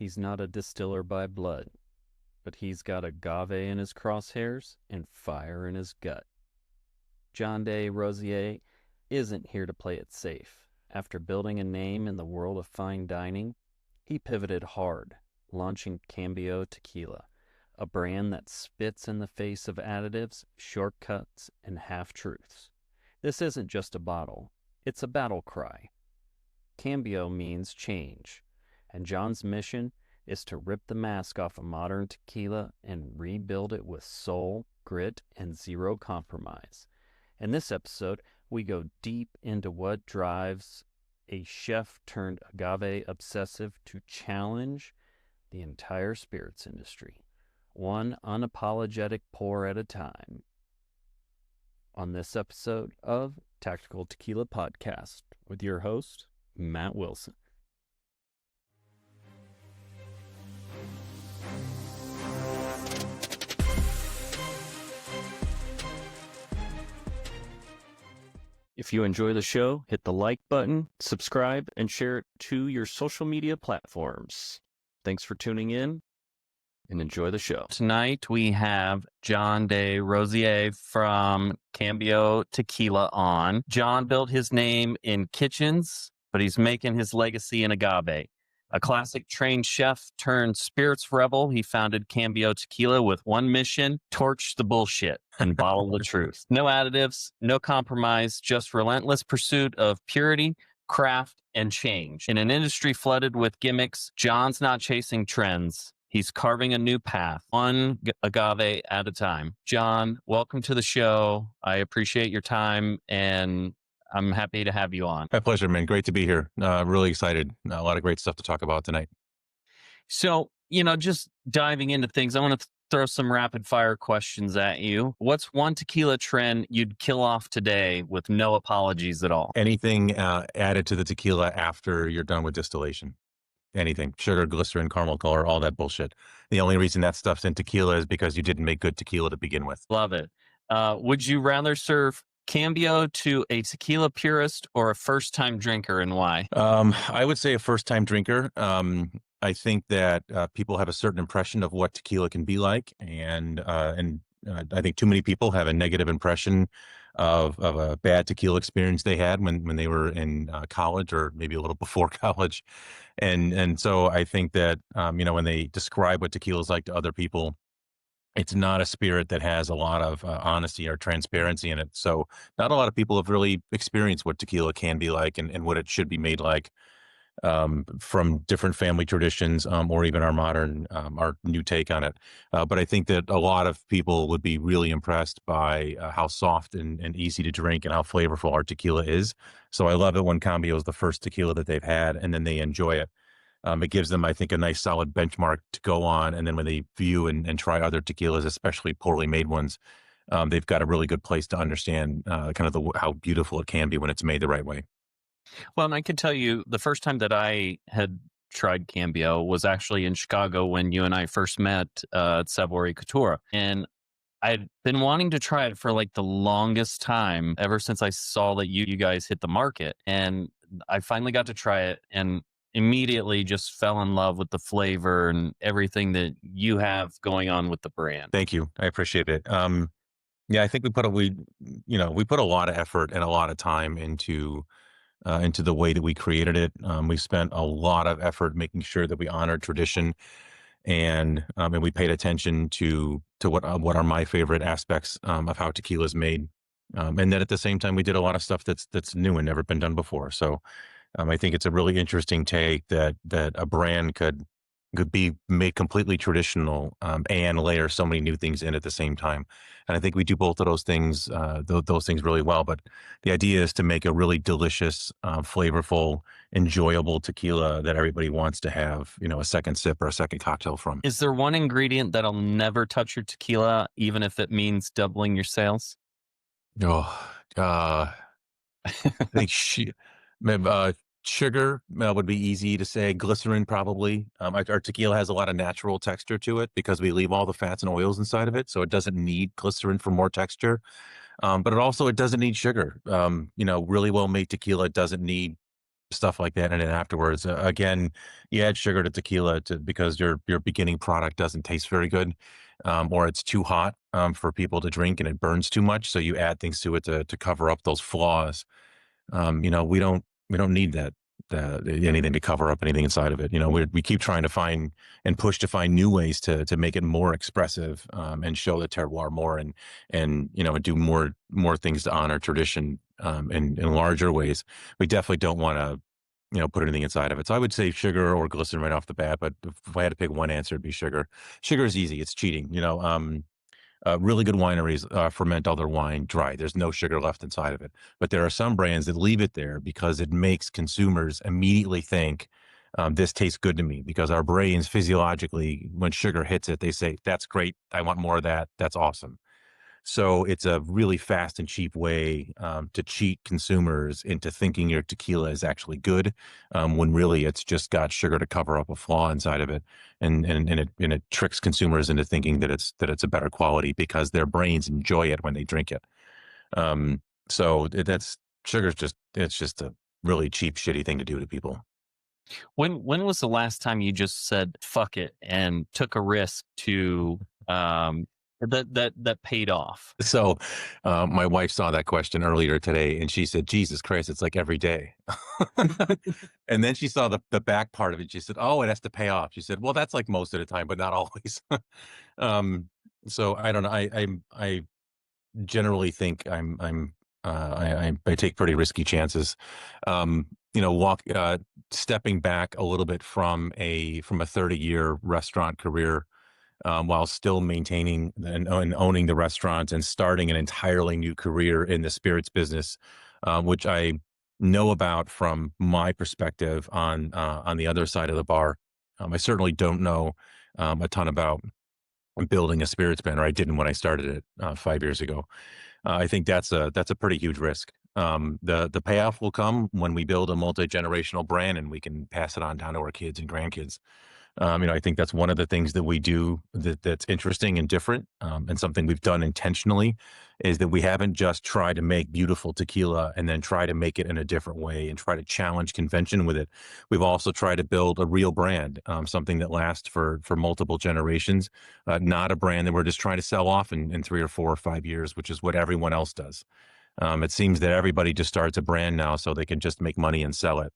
He's not a distiller by blood, but he's got agave in his crosshairs and fire in his gut. John de Rosier isn't here to play it safe. After building a name in the world of fine dining, he pivoted hard, launching Cambio Tequila, a brand that spits in the face of additives, shortcuts, and half-truths. This isn't just a bottle, it's a battle cry. Cambio means change, and John's mission is to rip the mask off of modern tequila and rebuild it with soul, grit, and zero compromise. In this episode, we go deep into what drives a chef-turned-agave obsessive to challenge the entire spirits industry, one unapologetic pour at a time. On this episode of Tactical Tequila Podcast with your host, Matt Wilson. If you enjoy the show, hit the like button, subscribe, and share it to your social media platforms. Thanks for tuning in and enjoy the show. Tonight we have John de Rosier from Cambio Tequila on. John built his name in kitchens, but he's making his legacy in agave. A classic trained chef turned spirits rebel, he founded Cambio Tequila with one mission: torch the bullshit and bottle the truth. No additives, no compromise, just relentless pursuit of purity, craft, and change. In an industry flooded with gimmicks, John's not chasing trends. He's carving a new path, one agave at a time. John, welcome to the show. I appreciate your time, and I'm happy to have you on. My pleasure, man. Great to be here. Really excited. A lot of great stuff to talk about tonight. So, just diving into things, I want to throw some rapid fire questions at you. What's one tequila trend you'd kill off today with no apologies at all? Anything added to the tequila after you're done with distillation. Anything. Sugar, glycerin, caramel color, all that bullshit. The only reason that stuff's in tequila is because you didn't make good tequila to begin with. Love it. Would you rather serve Cambio to a tequila purist or a first-time drinker, and why? I would say a first-time drinker. I think that people have a certain impression of what tequila can be like, and I think too many people have a negative impression of a bad tequila experience they had when they were in college, or maybe a little before college, and so I think that when they describe what tequila is like to other people, it's not a spirit that has a lot of honesty or transparency in it. So not a lot of people have really experienced what tequila can be like and what it should be made like, from different family traditions, or even our new take on it. But I think that a lot of people would be really impressed by how soft and easy to drink and how flavorful our tequila is. So I love it when Cambio is the first tequila that they've had and then they enjoy it. It gives them, I think, a nice solid benchmark to go on. And then when they view and try other tequilas, especially poorly made ones, they've got a really good place to understand how beautiful it can be when it's made the right way. Well, and I can tell you the first time that I had tried Cambio was actually in Chicago when you and I first met at Savory Couture. And I'd been wanting to try it for like the longest time, ever since I saw that you guys hit the market. And I finally got to try it and immediately just fell in love with the flavor and everything that you have going on with the brand. Thank you. I appreciate it. Yeah, I think we put a lot of effort and a lot of time into the way that we created it. We spent a lot of effort making sure that we honored tradition, and we paid attention to what are my favorite aspects of how tequila is made, and then at the same time we did a lot of stuff that's new and never been done before. So I think it's a really interesting take that a brand could be made completely traditional, and layer so many new things in at the same time. And I think we do both of those things really well. But the idea is to make a really delicious, flavorful, enjoyable tequila that everybody wants to have, a second sip or a second cocktail from. Is there one ingredient that'll never touch your tequila, even if it means doubling your sales? I think sugar would be easy to say. Glycerin, probably. Our tequila has a lot of natural texture to it because we leave all the fats and oils inside of it, so it doesn't need glycerin for more texture. But it doesn't need sugar. Really well made tequila doesn't need stuff like that. And then afterwards, again, you add sugar to tequila because your beginning product doesn't taste very good, or it's too hot for people to drink and it burns too much. So you add things to it to cover up those flaws. We don't need anything to cover up anything inside of it. We keep trying to find and push to find new ways to make it more expressive, and show the terroir more, and do more things to honor tradition, in larger ways. We definitely don't want to put anything inside of it. So I would say sugar or glycerin right off the bat. But if I had to pick one answer, it'd be sugar. Sugar is easy. It's cheating. Really good wineries ferment all their wine dry. There's no sugar left inside of it. But there are some brands that leave it there because it makes consumers immediately think, this tastes good to me, because our brains physiologically, when sugar hits it, they say, that's great. I want more of that. That's awesome. So it's a really fast and cheap way to cheat consumers into thinking your tequila is actually good, when really it's just got sugar to cover up a flaw inside of it, and it tricks consumers into thinking that it's a better quality because their brains enjoy it when they drink it. So that's sugar's just it's just a really cheap, shitty thing to do to people. When was the last time you just said fuck it and took a risk to that paid off? So, my wife saw that question earlier today, and she said, "Jesus Christ, it's like every day." And then she saw the back part of it. She said, "Oh, it has to pay off." She said, "Well, that's like most of the time, but not always." um, so I don't know. I generally think I take pretty risky chances. Walk stepping back a little bit from a 30-year restaurant career, while still maintaining and owning the restaurant and starting an entirely new career in the spirits business, which I know about from my perspective on the other side of the bar. I certainly don't know a ton about building a spirits brand, or I didn't when I started it 5 years ago. I think that's a pretty huge risk. The payoff will come when we build a multi-generational brand and we can pass it on down to our kids and grandkids. I think that's one of the things that we do that's interesting and different, and something we've done intentionally, is that we haven't just tried to make beautiful tequila and then try to make it in a different way and try to challenge convention with it. We've also tried to build a real brand, something that lasts for multiple generations, not a brand that we're just trying to sell off in 3 or 4 or 5 years, which is what everyone else does. It seems that everybody just starts a brand now so they can just make money and sell it.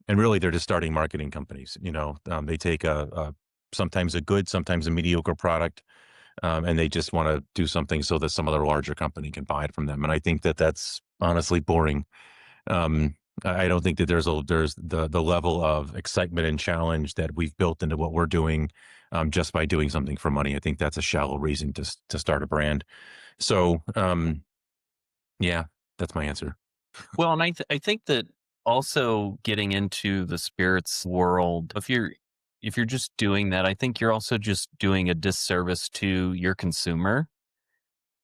And really, they're just starting marketing companies. They take sometimes a good, sometimes a mediocre product, and they just want to do something so that some other larger company can buy it from them. And I think that that's honestly boring. I don't think that there's the level of excitement and challenge that we've built into what we're doing, just by doing something for money. I think that's a shallow reason to start a brand. So, yeah, that's my answer. Well, and I think that also getting into the spirits world, if you're just doing that, I think you're also just doing a disservice to your consumer,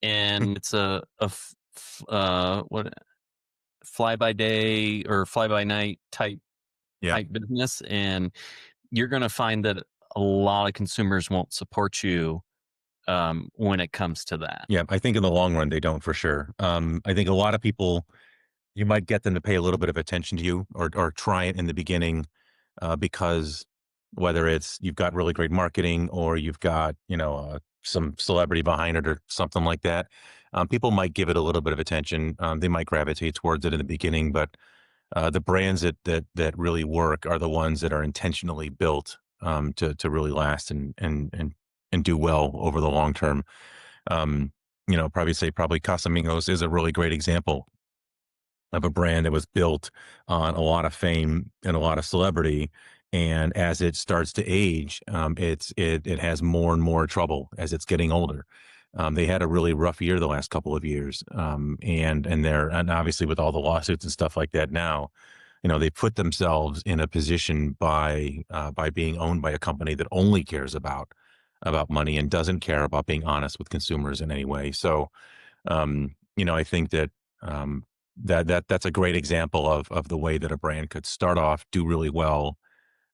and it's what fly by day or fly by night Yeah. type business, and you're going to find that a lot of consumers won't support you when it comes to that. Yeah, I think in the long run they don't, for sure. I think a lot of people, you might get them to pay a little bit of attention to you, or try it in the beginning, because whether it's you've got really great marketing or you've got some celebrity behind it or something like that, people might give it a little bit of attention. They might gravitate towards it in the beginning, but the brands that really work are the ones that are intentionally built, to really last and do well over the long term. Probably Casamigos is a really great example of a brand that was built on a lot of fame and a lot of celebrity. And as it starts to age, it has more and more trouble as it's getting older. They had a really rough year the last couple of years, and obviously with all the lawsuits and stuff like that now, they put themselves in a position by being owned by a company that only cares about money and doesn't care about being honest with consumers in any way. So, I think that that's a great example of the way that a brand could start off, do really well,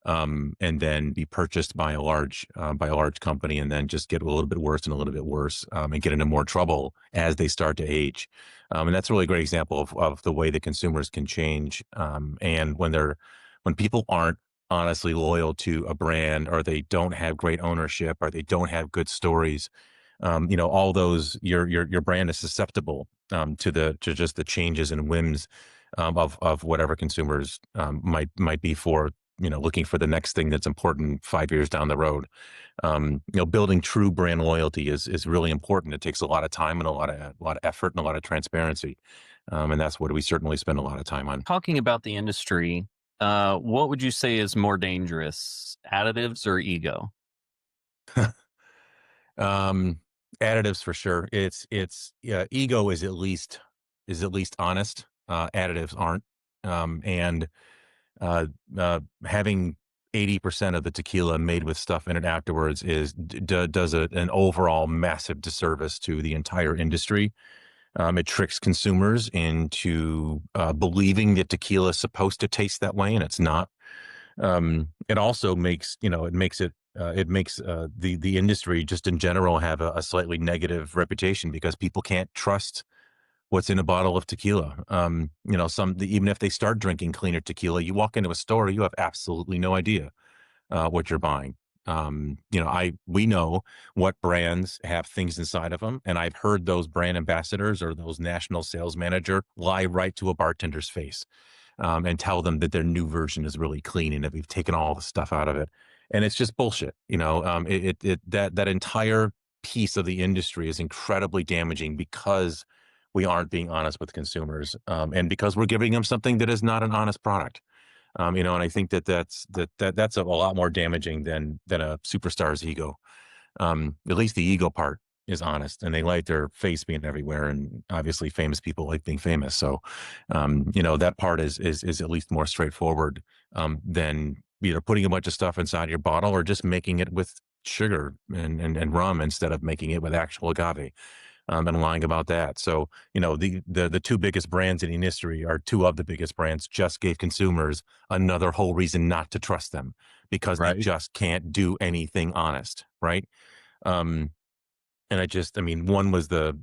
and then be purchased by a large company, and then just get a little bit worse and a little bit worse, and get into more trouble as they start to age. And that's a really great example of the way that consumers can change. And when people aren't honestly loyal to a brand, or they don't have great ownership, or they don't have good stories, all those, your brand is susceptible, to just the changes and whims, of whatever consumers, might be for, looking for the next thing that's important 5 years down the road. Building true brand loyalty is really important. It takes a lot of time and a lot of effort and a lot of transparency, and that's what we certainly spend a lot of time on. Talking about the industry, what would you say is more dangerous, additives or ego? um, Additives for sure. It's Yeah, ego is at least honest. Additives aren't, and having 80% of the tequila made with stuff in it afterwards does an overall massive disservice to the entire industry. It tricks consumers into believing that tequila is supposed to taste that way, and it's not. It also makes the industry just in general have a slightly negative reputation, because people can't trust what's in a bottle of tequila. Even if they start drinking cleaner tequila, you walk into a store, you have absolutely no idea what you're buying. We know what brands have things inside of them, and I've heard those brand ambassadors or those national sales manager lie right to a bartender's face, and tell them that their new version is really clean and that we've taken all the stuff out of it, and it's just bullshit. That entire piece of the industry is incredibly damaging, because we aren't being honest with consumers, and because we're giving them something that is not an honest product. And I think that's a lot more damaging than a superstar's ego. At least the ego part is honest, and they like their face being everywhere. And obviously, famous people like being famous. So, that part is at least more straightforward, than either putting a bunch of stuff inside your bottle, or just making it with sugar and rum instead of making it with actual agave, and lying about that. So, the two biggest brands in the industry, are two of the biggest brands, just gave consumers another whole reason not to trust them, because they Right. just can't do anything honest, right? Um, and one was a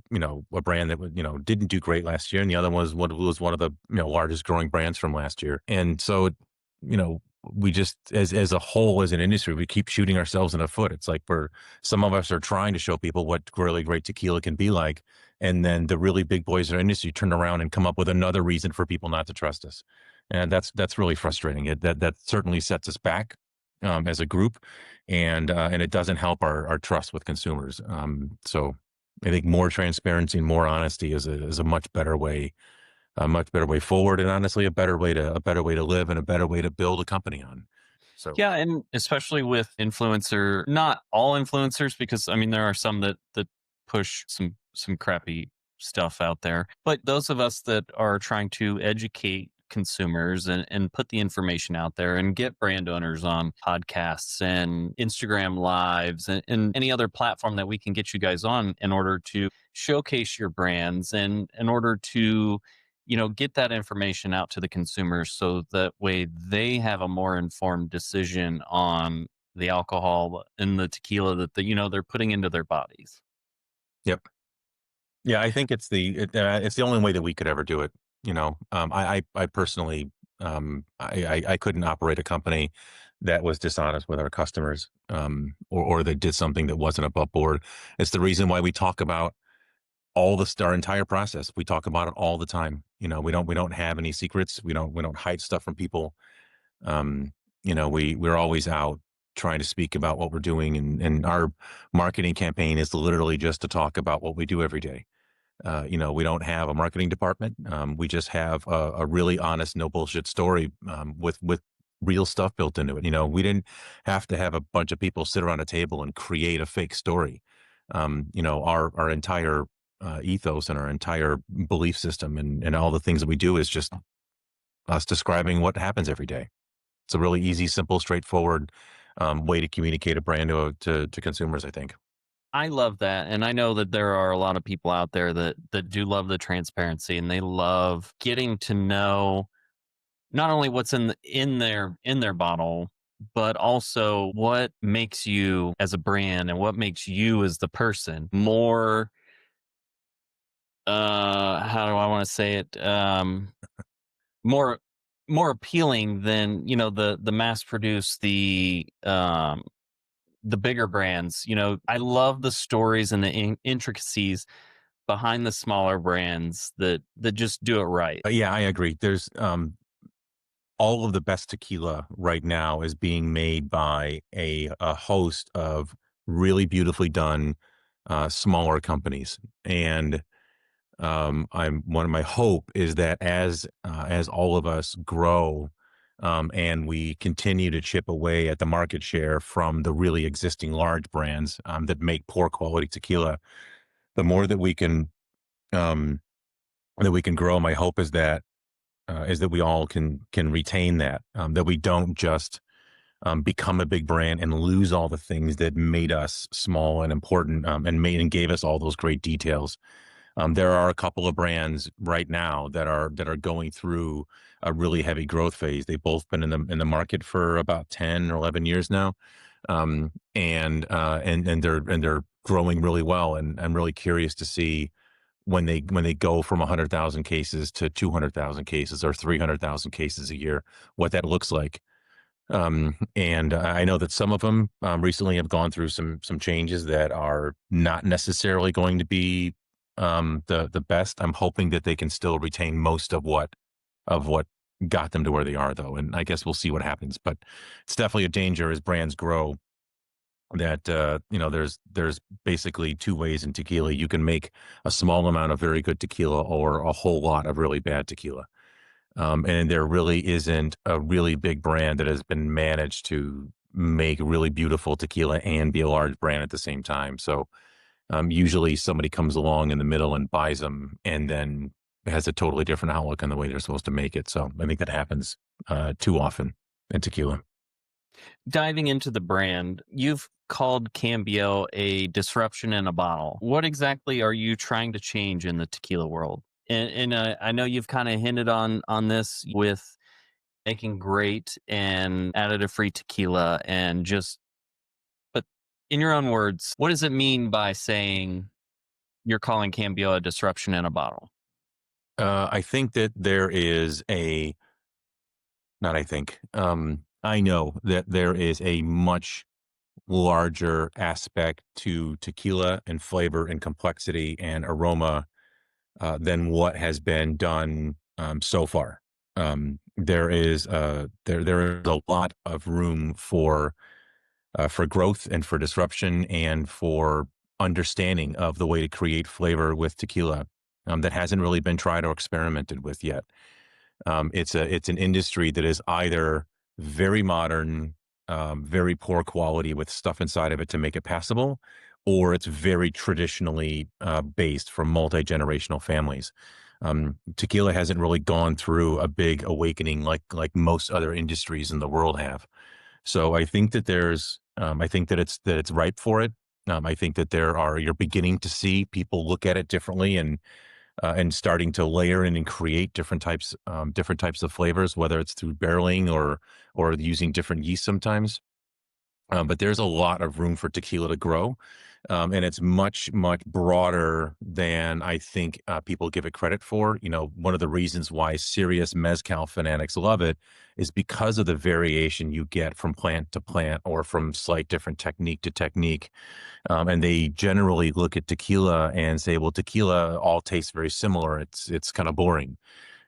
brand that didn't do great last year, and the other was one of the largest growing brands from last year. And so, you know, we just, as a whole, as an industry, we keep shooting ourselves in the foot. It's like some of us are trying to show people what really great tequila can be like, and then the really big boys in our industry turn around and come up with another reason for people not to trust us, and that's really frustrating. That certainly sets us back, as a group, and it doesn't help our trust with consumers. So I think more transparency and more honesty is a much better way forward, and honestly, a better way to live, and a better way to build a company on. So, Yeah, and especially with influencer, not all influencers, because I mean there are some that push some crappy stuff out there. But those of us that are trying to educate consumers and put the information out there and get brand owners on podcasts and Instagram lives and any other platform that we can get you guys on in order to showcase your brands and in order to get that information out to the consumers so that way they have a more informed decision on the alcohol and the tequila that they're putting into their bodies. yep. Yeah, I think it's the only way that we could ever do it. I personally, I couldn't operate a company that was dishonest with our customers, or that did something that wasn't above board. It's the reason why we talk about our entire process. We talk about it all the time. We don't have any secrets. We don't hide stuff from people. We're always out trying to speak about what we're doing, and our marketing campaign is literally just to talk about what we do every day. We don't have a marketing department. We just have a really honest, no bullshit story, with real stuff built into it. We didn't have to have a bunch of people sit around a table and create a fake story. Our entire ethos and our entire belief system, and all the things that we do, is just us describing what happens every day. It's a really easy, simple, straightforward, way to communicate a brand to consumers, I think. I love that, and I know that there are a lot of people out there that do love the transparency and they love getting to know not only what's in their bottle, but also what makes you as a brand and what makes you as the person more how do I want to say it? More appealing than, the mass produced the bigger brands. I love the stories and the intricacies behind the smaller brands that just do it right. Yeah, I agree. There's all of the best tequila right now is being made by a host of really beautifully done smaller companies. And I'm one of my hope is that as all of us grow, and we continue to chip away at the market share from the really existing large brands that make poor quality tequila, the more um, that we can grow. My hope is that we all can retain that we don't just become a big brand and lose all the things that made us small and important, and gave us all those great details. There are a couple of brands right now that are going through a really heavy growth phase. They've both been in the market for about 10 or 11 years now, and they're growing really well. And I'm really curious to see when they go from 100,000 cases to 200,000 cases or 300,000 cases a year, what that looks like. And I know that some of them recently have gone through some changes that are not necessarily going to be the best. I'm hoping that they can still retain most of what got them to where they are, though. And I guess we'll see what happens. But it's definitely a danger as brands grow. That there's basically two ways in tequila. You can make a small amount of very good tequila or a whole lot of really bad tequila. And there really isn't a really big brand that has been managed to make really beautiful tequila and be a large brand at the same time. So usually somebody comes along in the middle and buys them and then has a totally different outlook on the way they're supposed to make it. So I think that happens too often in tequila. Diving into the brand, you've called Cambio a disruption in a bottle. What exactly are you trying to change in the tequila world? And I know you've kind of hinted on this with making great and additive free tequila and just, but in your own words, what does it mean by saying you're calling Cambio a disruption in a bottle? I think that there is not I think, I know that there is a much larger aspect to tequila and flavor and complexity and aroma than what has been done so far. There is a lot of room for growth and for disruption and for understanding of the way to create flavor with tequila that hasn't really been tried or experimented with yet. It's an industry that is either very modern, very poor quality with stuff inside of it to make it passable, or it's very traditionally based from multi-generational families. Tequila hasn't really gone through a big awakening like most other industries in the world have. So I think that it's ripe for it. I think that you're beginning to see people look at it differently and starting to layer in and create different types of flavors, whether it's through barreling or using different yeast sometimes. But there's a lot of room for tequila to grow, and it's much broader than I think people give it credit for. One of the reasons why serious mezcal fanatics love it is because of the variation you get from plant to plant or from slight different technique to technique. And they generally look at tequila and say, well, tequila all tastes very similar. It's kind of boring.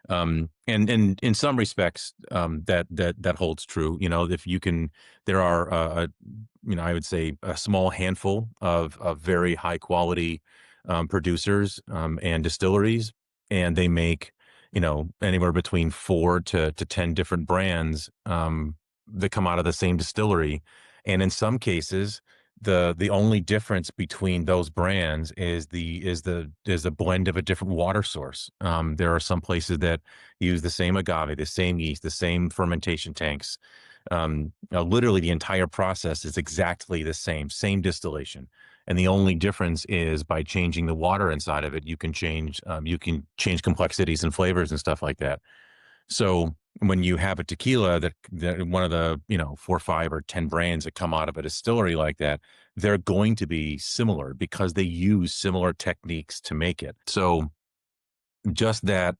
And in some respects, that holds true. If you can, there are, I would say a small handful of very high quality producers and distilleries, and they make, anywhere between 4 to 10 different brands that come out of the same distillery. And in some cases, the only difference between those brands is the blend of a different water source. There are some places that use the same agave, the same yeast, the same fermentation tanks. Literally, the entire process is exactly the same distillation, and the only difference is by changing the water inside of it, you can change complexities and flavors and stuff like that. So when you have a tequila that one of the 4, 5, or 10 brands that come out of a distillery like that, they're going to be similar because they use similar techniques to make it. So just that,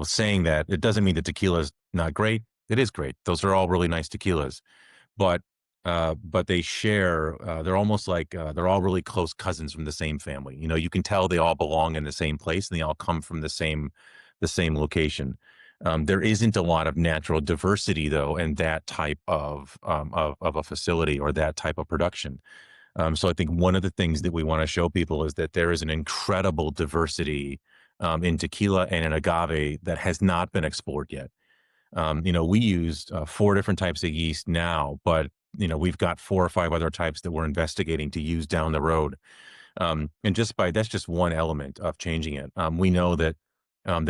saying that, it doesn't mean that tequila is not great. It is great. Those are all really nice tequilas, but they share. They're almost like they're all really close cousins from the same family. You can tell they all belong in the same place and they all come from the same location. There isn't a lot of natural diversity though in that type of a facility or that type of production. So I think one of the things that we want to show people is that there is an incredible diversity in tequila and in agave that has not been explored yet. We used 4 different types of yeast now, but we've got 4 or 5 other types that we're investigating to use down the road. And that's just one element of changing it. We know that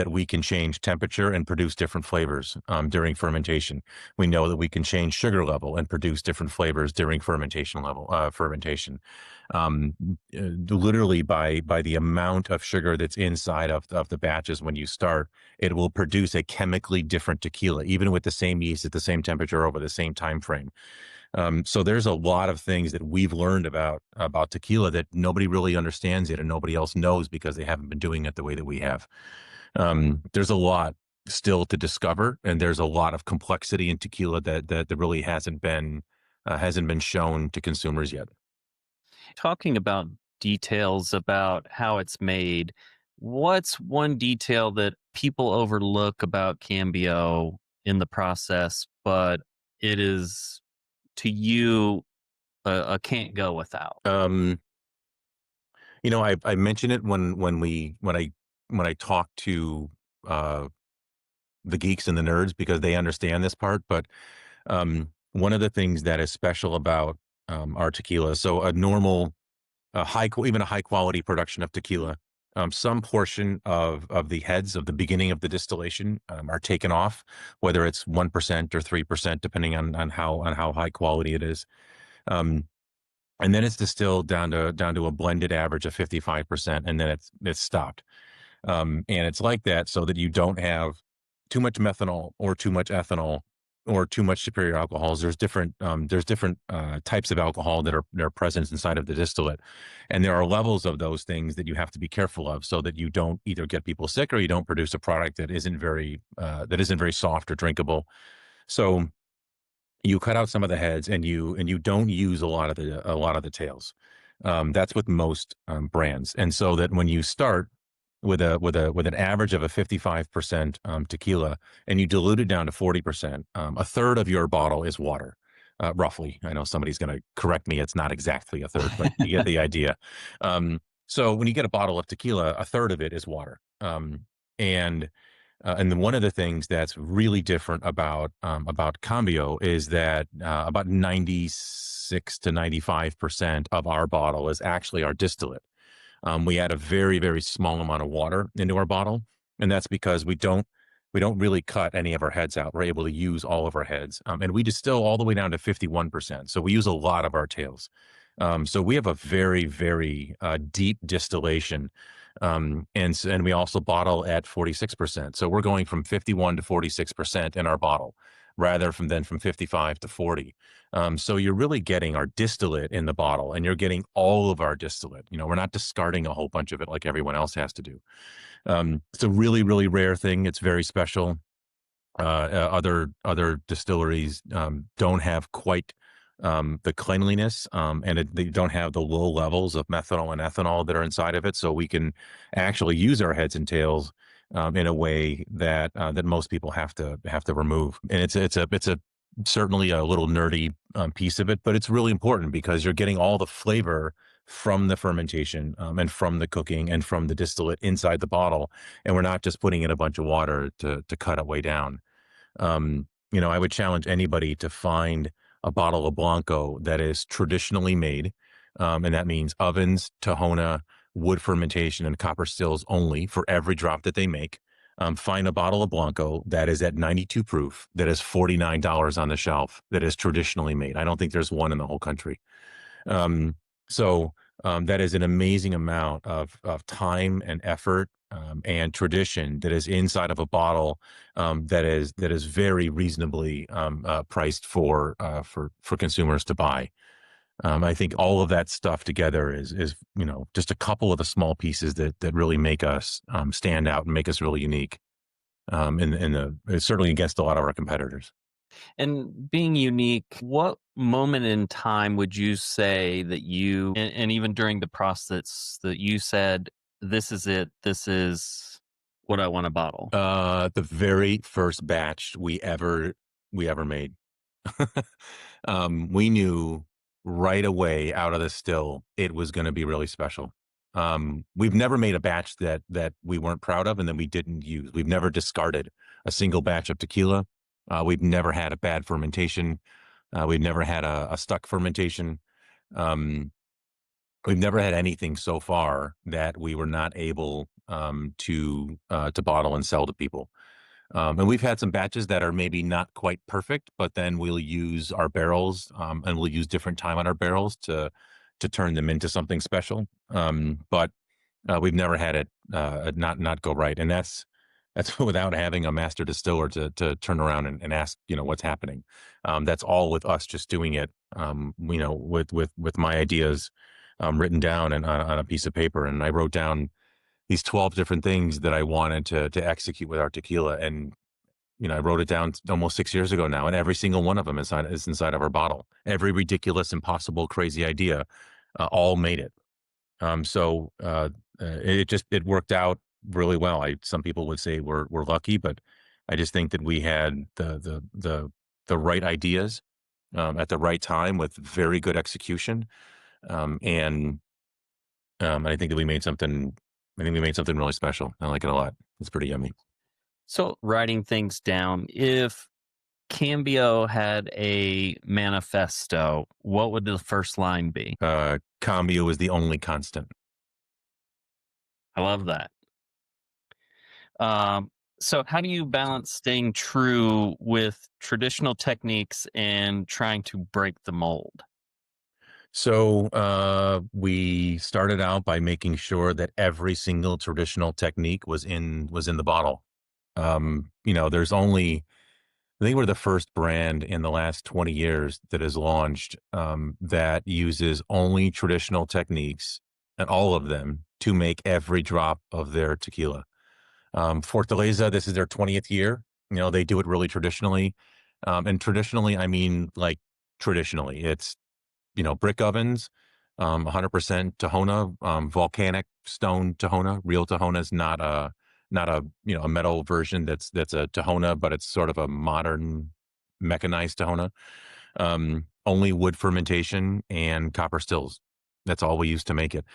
we can change temperature and produce different flavors during fermentation. We know that we can change sugar level and produce different flavors during fermentation. Um, Literally by the amount of sugar that's inside of the batches when you start, it will produce a chemically different tequila, even with the same yeast at the same temperature over the same time frame. So there's a lot of things that we've learned about tequila that nobody really understands yet and nobody else knows because they haven't been doing it the way that we have. There's a lot still to discover, and there's a lot of complexity in tequila that really hasn't been shown to consumers yet. Talking about details about how it's made, what's one detail that people overlook about Cambio in the process, but it is to you a can't go without? I mention it when I talk to uh, the geeks and the nerds because they understand this part. But one of the things that is special about our tequila, so even a high quality production of tequila, some portion of the heads of the beginning of the distillation are taken off, whether it's 1% or 3%, depending on how high quality it is. Um, and then it's distilled down to a blended average of 55%, and then it's stopped. And it's like that so that you don't have too much methanol or too much ethanol or too much superior alcohols. There's different types of alcohol that are present inside of the distillate, and there are levels of those things that you have to be careful of so that you don't either get people sick or you don't produce a product that isn't very soft or drinkable. So you cut out some of the heads and you don't use a lot of the tails. That's with most brands, and so that when you start with an average of a 55% tequila and you dilute it down to 40%, a third of your bottle is water. Roughly. I know somebody's going to correct me. It's not exactly a third, but you get the idea. So when you get a bottle of tequila, a third of it is water. And then one of the things that's really different about Cambio is that about 96 to 95% of our bottle is actually our distillate. We add a very, very small amount of water into our bottle, and that's because we don't really cut any of our heads out. We're able to use all of our heads, and we distill all the way down to 51%. So we use a lot of our tails. So we have a very, very deep distillation, and we also bottle at 46%. So we're going from 51 to 46% in our bottle, rather from 55 to 40. So you're really getting our distillate in the bottle, and you're getting all of our distillate. We're not discarding a whole bunch of it like everyone else has to do. It's a really, really rare thing. It's very special. Other distilleries don't have quite the cleanliness, and they don't have the low levels of methanol and ethanol that are inside of it. So we can actually use our heads and tails in a way that most people have to remove. And it's a certainly a little nerdy piece of it, but it's really important because you're getting all the flavor from the fermentation and from the cooking and from the distillate inside the bottle, and we're not just putting in a bunch of water to cut it way down. I would challenge anybody to find a bottle of Blanco that is traditionally made, and that means ovens, Tahona, wood fermentation, and copper stills only for every drop that they make. Find a bottle of Blanco that is at 92 proof, that is $49 on the shelf, that is traditionally made. I don't think there's one in the whole country. So that is an amazing amount of time and effort and tradition that is inside of a bottle, that is very reasonably priced for consumers to buy. I think all of that stuff together is just a couple of the small pieces that really make us stand out and make us really unique. Certainly against a lot of our competitors. And being unique, what moment in time would you say that and even during the process that you said, this is it, this is what I want to bottle? The very first batch we ever made. We knew right away out of the still it was going to be really special. We've never made a batch that we weren't proud of and that we didn't use. We've never discarded a single batch of tequila. We've never had a bad fermentation. We've never had a stuck fermentation. Um, we've never had anything so far that we were not able to bottle and sell to people. And we've had some batches that are maybe not quite perfect, but then we'll use our barrels, and we'll use different time on our barrels to turn them into something special. But we've never had it not go right, and that's without having a master distiller to turn around and ask, what's happening. That's all with us just doing it, with my ideas written down and on a piece of paper, and I wrote down these 12 different things that I wanted to execute with our tequila. And, I wrote it down almost 6 years ago now, and every single one of them is inside of our bottle. Every ridiculous, impossible, crazy idea, all made it. It worked out really well. Some people would say we're lucky, but I just think that we had the right ideas, at the right time with very good execution. And I think that we made something. I think we made something really special. I like it a lot. It's pretty yummy. So, writing things down, if Cambio had a manifesto, what would the first line be? Cambio is the only constant. I love that. Um, so, how do you balance staying true with traditional techniques and trying to break the mold? So we started out by making sure that every single traditional technique was in the bottle. There's only I think we're the first brand in the last 20 years that has launched, that uses only traditional techniques and all of them to make every drop of their tequila. Fortaleza, this is their 20th year. They do it really traditionally. And traditionally, I mean, like traditionally, it's, brick ovens, 100% Tahona, volcanic stone Tahona. Real Tahona is not a a metal version that's a Tahona, but it's sort of a modern mechanized Tahona. Only wood fermentation and copper stills. That's all we used to make it.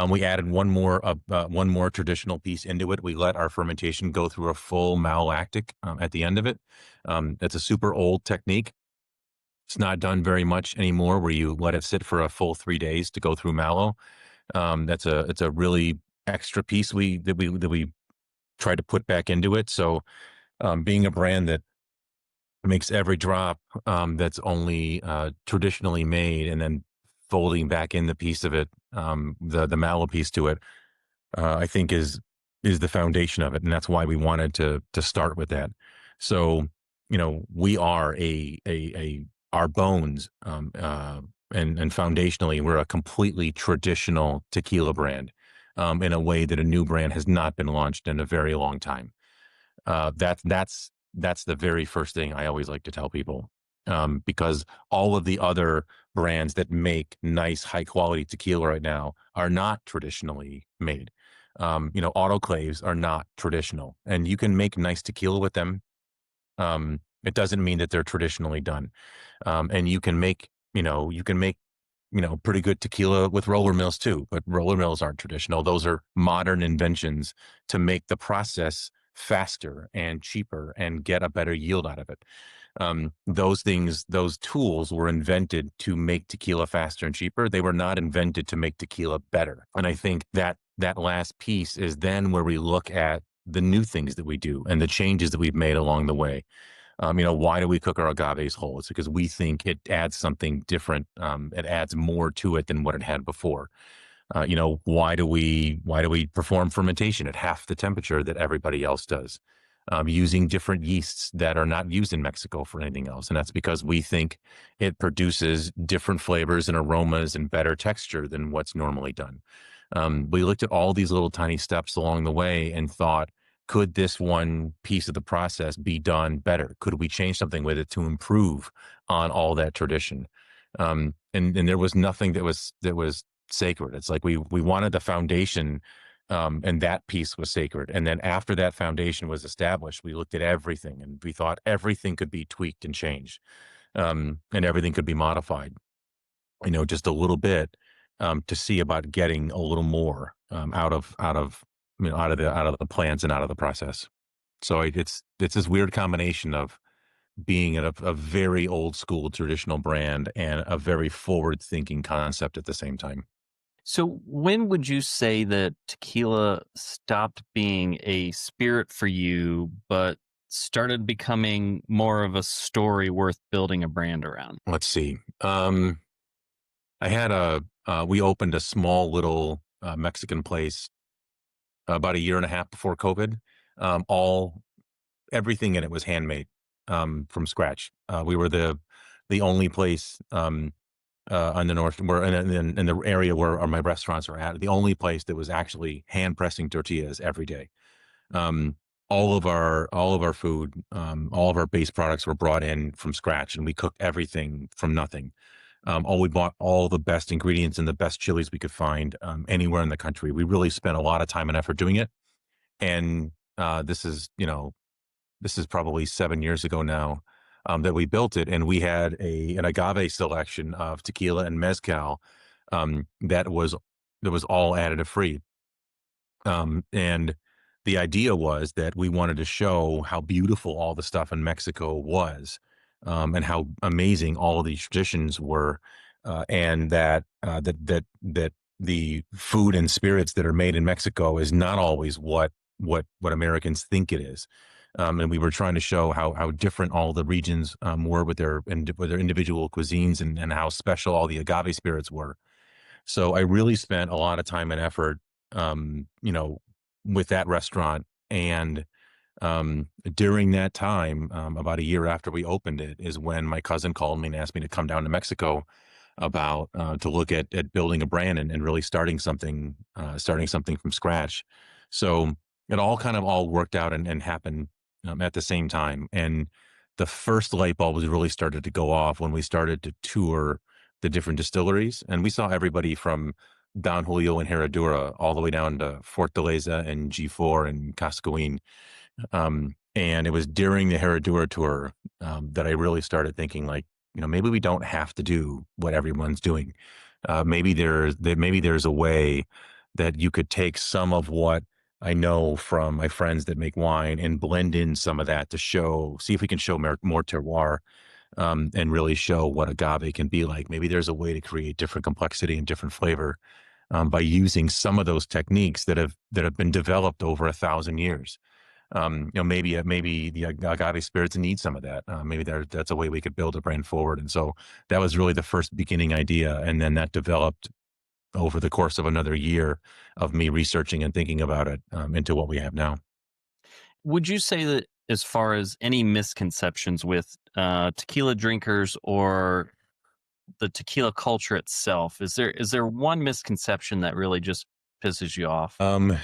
We added one more traditional piece into it. We let our fermentation go through a full malolactic at the end of it. That's a super old technique. It's not done very much anymore, where you let it sit for a full 3 days to go through mallow. It's a really extra piece we try to put back into it. So, being a brand that makes every drop, that's only traditionally made, and then folding back in the piece of it, the mallow piece to it, I think is the foundation of it, and that's why we wanted to start with that. So, we are our bones, and foundationally, we're a completely traditional tequila brand, in a way that a new brand has not been launched in a very long time. That's the very first thing I always like to tell people, because all of the other brands that make nice, high quality tequila right now are not traditionally made. Autoclaves are not traditional, and you can make nice tequila with them. It doesn't mean that they're traditionally done. And you can make pretty good tequila with roller mills too, but roller mills aren't traditional. Those are modern inventions to make the process faster and cheaper and get a better yield out of it. Those tools were invented to make tequila faster and cheaper. They were not invented to make tequila better. And I think that last piece is then where we look at the new things that we do and the changes that we've made along the way. Why do we cook our agaves whole? It's because we think it adds something different. It adds more to it than what it had before. Why do we perform fermentation at half the temperature that everybody else does? Using different yeasts that are not used in Mexico for anything else. And that's because we think it produces different flavors and aromas and better texture than what's normally done. We looked at all these little tiny steps along the way and thought, could this one piece of the process be done better? Could we change something with it to improve on all that tradition? And there was nothing that was sacred. It's like we wanted the foundation, and that piece was sacred. And then after that foundation was established, we looked at everything and we thought everything could be tweaked and changed, and everything could be modified, just a little bit, to see about getting a little more, out of the plants and out of the process. So it's this weird combination of being a very old school traditional brand and a very forward thinking concept at the same time. So, when would you say that tequila stopped being a spirit for you, but started becoming more of a story worth building a brand around? Let's see. I had we opened a small little Mexican place about a year and a half before COVID. All Everything in it was handmade, from scratch. We were the only place, on the north, where in the area where my restaurants are at, the only place that was actually hand pressing tortillas every day. Um, all of our food, all of our base products were brought in from scratch, and we cooked everything from nothing. We bought all the best ingredients and the best chilies we could find, anywhere in the country. We really spent a lot of time and effort doing it. And this is probably 7 years ago now, that we built it, and we had an agave selection of tequila and mezcal, that was all additive free. And the idea was that we wanted to show how beautiful all the stuff in Mexico was, and how amazing all of these traditions were, and that the food and spirits that are made in Mexico is not always what Americans think it is. And we were trying to show how different all the regions, were with their individual cuisines, and how special all the agave spirits were. So I really spent a lot of time and effort, um, you know, with that restaurant. And during that time, about a year after we opened it, is when my cousin called me and asked me to come down to Mexico about to look at building a brand, and really starting something from scratch. So it all worked out and happened, at the same time. And the first light bulb was really started to go off when we started to tour the different distilleries, and we saw everybody from Don Julio and Herradura all the way down to Fortaleza and G4 and Cascoin. And it was during the Herradura tour, that I really started thinking, like, maybe we don't have to do what everyone's doing. Maybe there's a way that you could take some of what I know from my friends that make wine and blend in some of that to see if we can show more terroir, and really show what agave can be like. Maybe there's a way to create different complexity and different flavor, by using some of those techniques that have been developed over 1,000 years. Maybe the agave spirits need some of that. Maybe that's a way we could build a brand forward. And so that was really the first beginning idea, and then that developed over the course of another year of me researching and thinking about it, into what we have now. Would you say that, as far as any misconceptions with tequila drinkers or the tequila culture itself, is there one misconception that really just pisses you off? Um,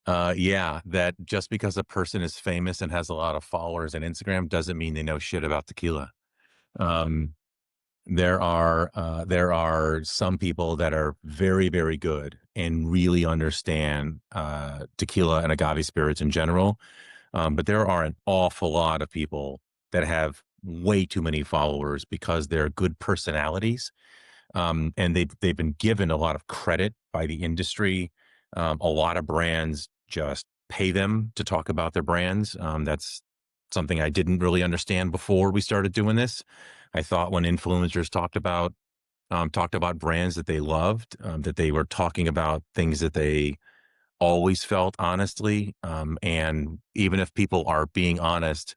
yeah, that just because a person is famous and has a lot of followers on Instagram doesn't mean they know shit about tequila. Um, there are some people that are very, very good and really understand tequila and agave spirits in general. But there are an awful lot of people that have way too many followers because they're good personalities, and they've been given a lot of credit by the industry. A lot of brands just pay them to talk about their brands. That's something I didn't really understand before we started doing this. I thought when influencers talked about brands that they loved, that they were talking about things that they always felt honestly. And even if people are being honest,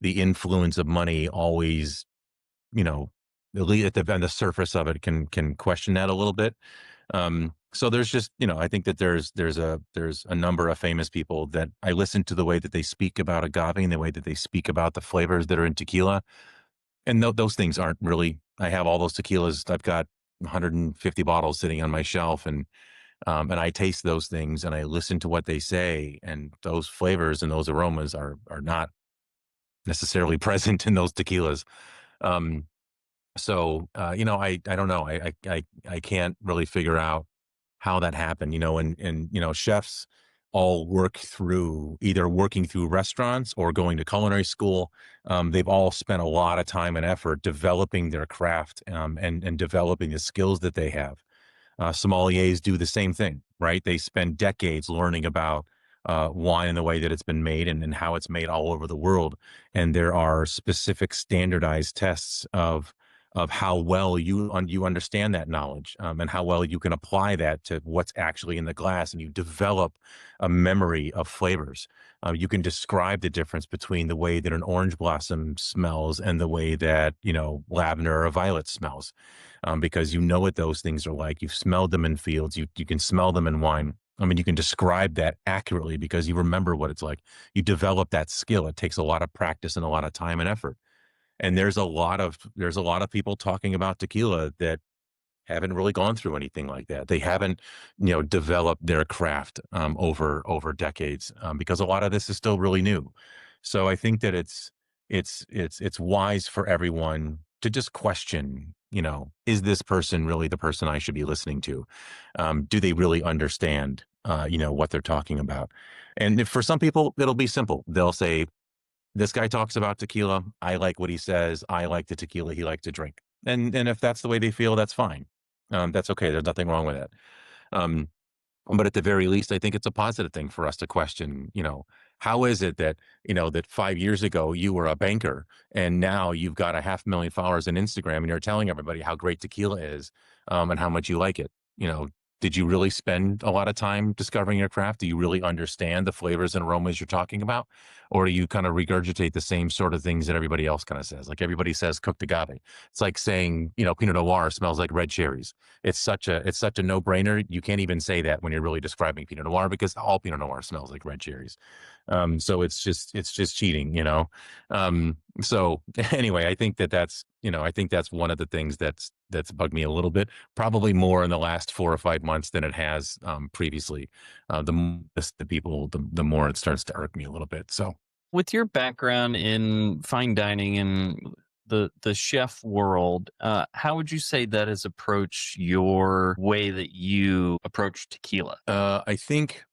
the influence of money always, you know, at least on the surface of it can question that a little bit. So there's just, I think that there's a number of famous people that I listen to the way that they speak about agave and the way that they speak about the flavors that are in tequila. And those things aren't really, I have all those tequilas. I've got 150 bottles sitting on my shelf, and I taste those things and I listen to what they say, and those flavors and those aromas are not necessarily present in those tequilas. Um, I don't know. I can't really figure out how that happened, and chefs all work through either working through restaurants or going to culinary school. They've all spent a lot of time and effort developing their craft, and developing the skills that they have. Sommeliers do the same thing, right? They spend decades learning about wine and the way that it's been made, and how it's made all over the world. And there are specific standardized tests of how well you understand that knowledge, and how well you can apply that to what's actually in the glass, and you develop a memory of flavors. You can describe the difference between the way that an orange blossom smells and the way that lavender or violet smells, because you know what those things are like. You've smelled them in fields. You can smell them in wine. I mean, you can describe that accurately because you remember what it's like. You develop that skill. It takes a lot of practice and a lot of time and effort. And there's a lot of people talking about tequila that haven't really gone through anything like that. They haven't, developed their craft over decades, because a lot of this is still really new. So I think that it's wise for everyone to just question, is this person really the person I should be listening to? Do they really understand, what they're talking about? And if for some people, it'll be simple. They'll say, this guy talks about tequila. I like what he says. I like the tequila he likes to drink. And if that's the way they feel, that's fine. That's okay. There's nothing wrong with that. Um, but at the very least, I think it's a positive thing for us to question, how is it that, that 5 years ago you were a banker and now you've got 500,000 followers on Instagram and you're telling everybody how great tequila is, and how much you like it. Did you really spend a lot of time discovering your craft? Do you really understand the flavors and aromas you're talking about? Or do you kind of regurgitate the same sort of things that everybody else kind of says? Like everybody says cooked agave. It's like saying, Pinot Noir smells like red cherries. It's such a no-brainer. You can't even say that when you're really describing Pinot Noir, because all Pinot Noir smells like red cherries. So it's just cheating. So anyway, I think that's one of the things that's bugged me a little bit, probably more in the last 4 or 5 months than it has previously. The people, the more it starts to irk me a little bit. So With your background in fine dining and the chef world, how would you say that has approached your way that you approach tequila? I think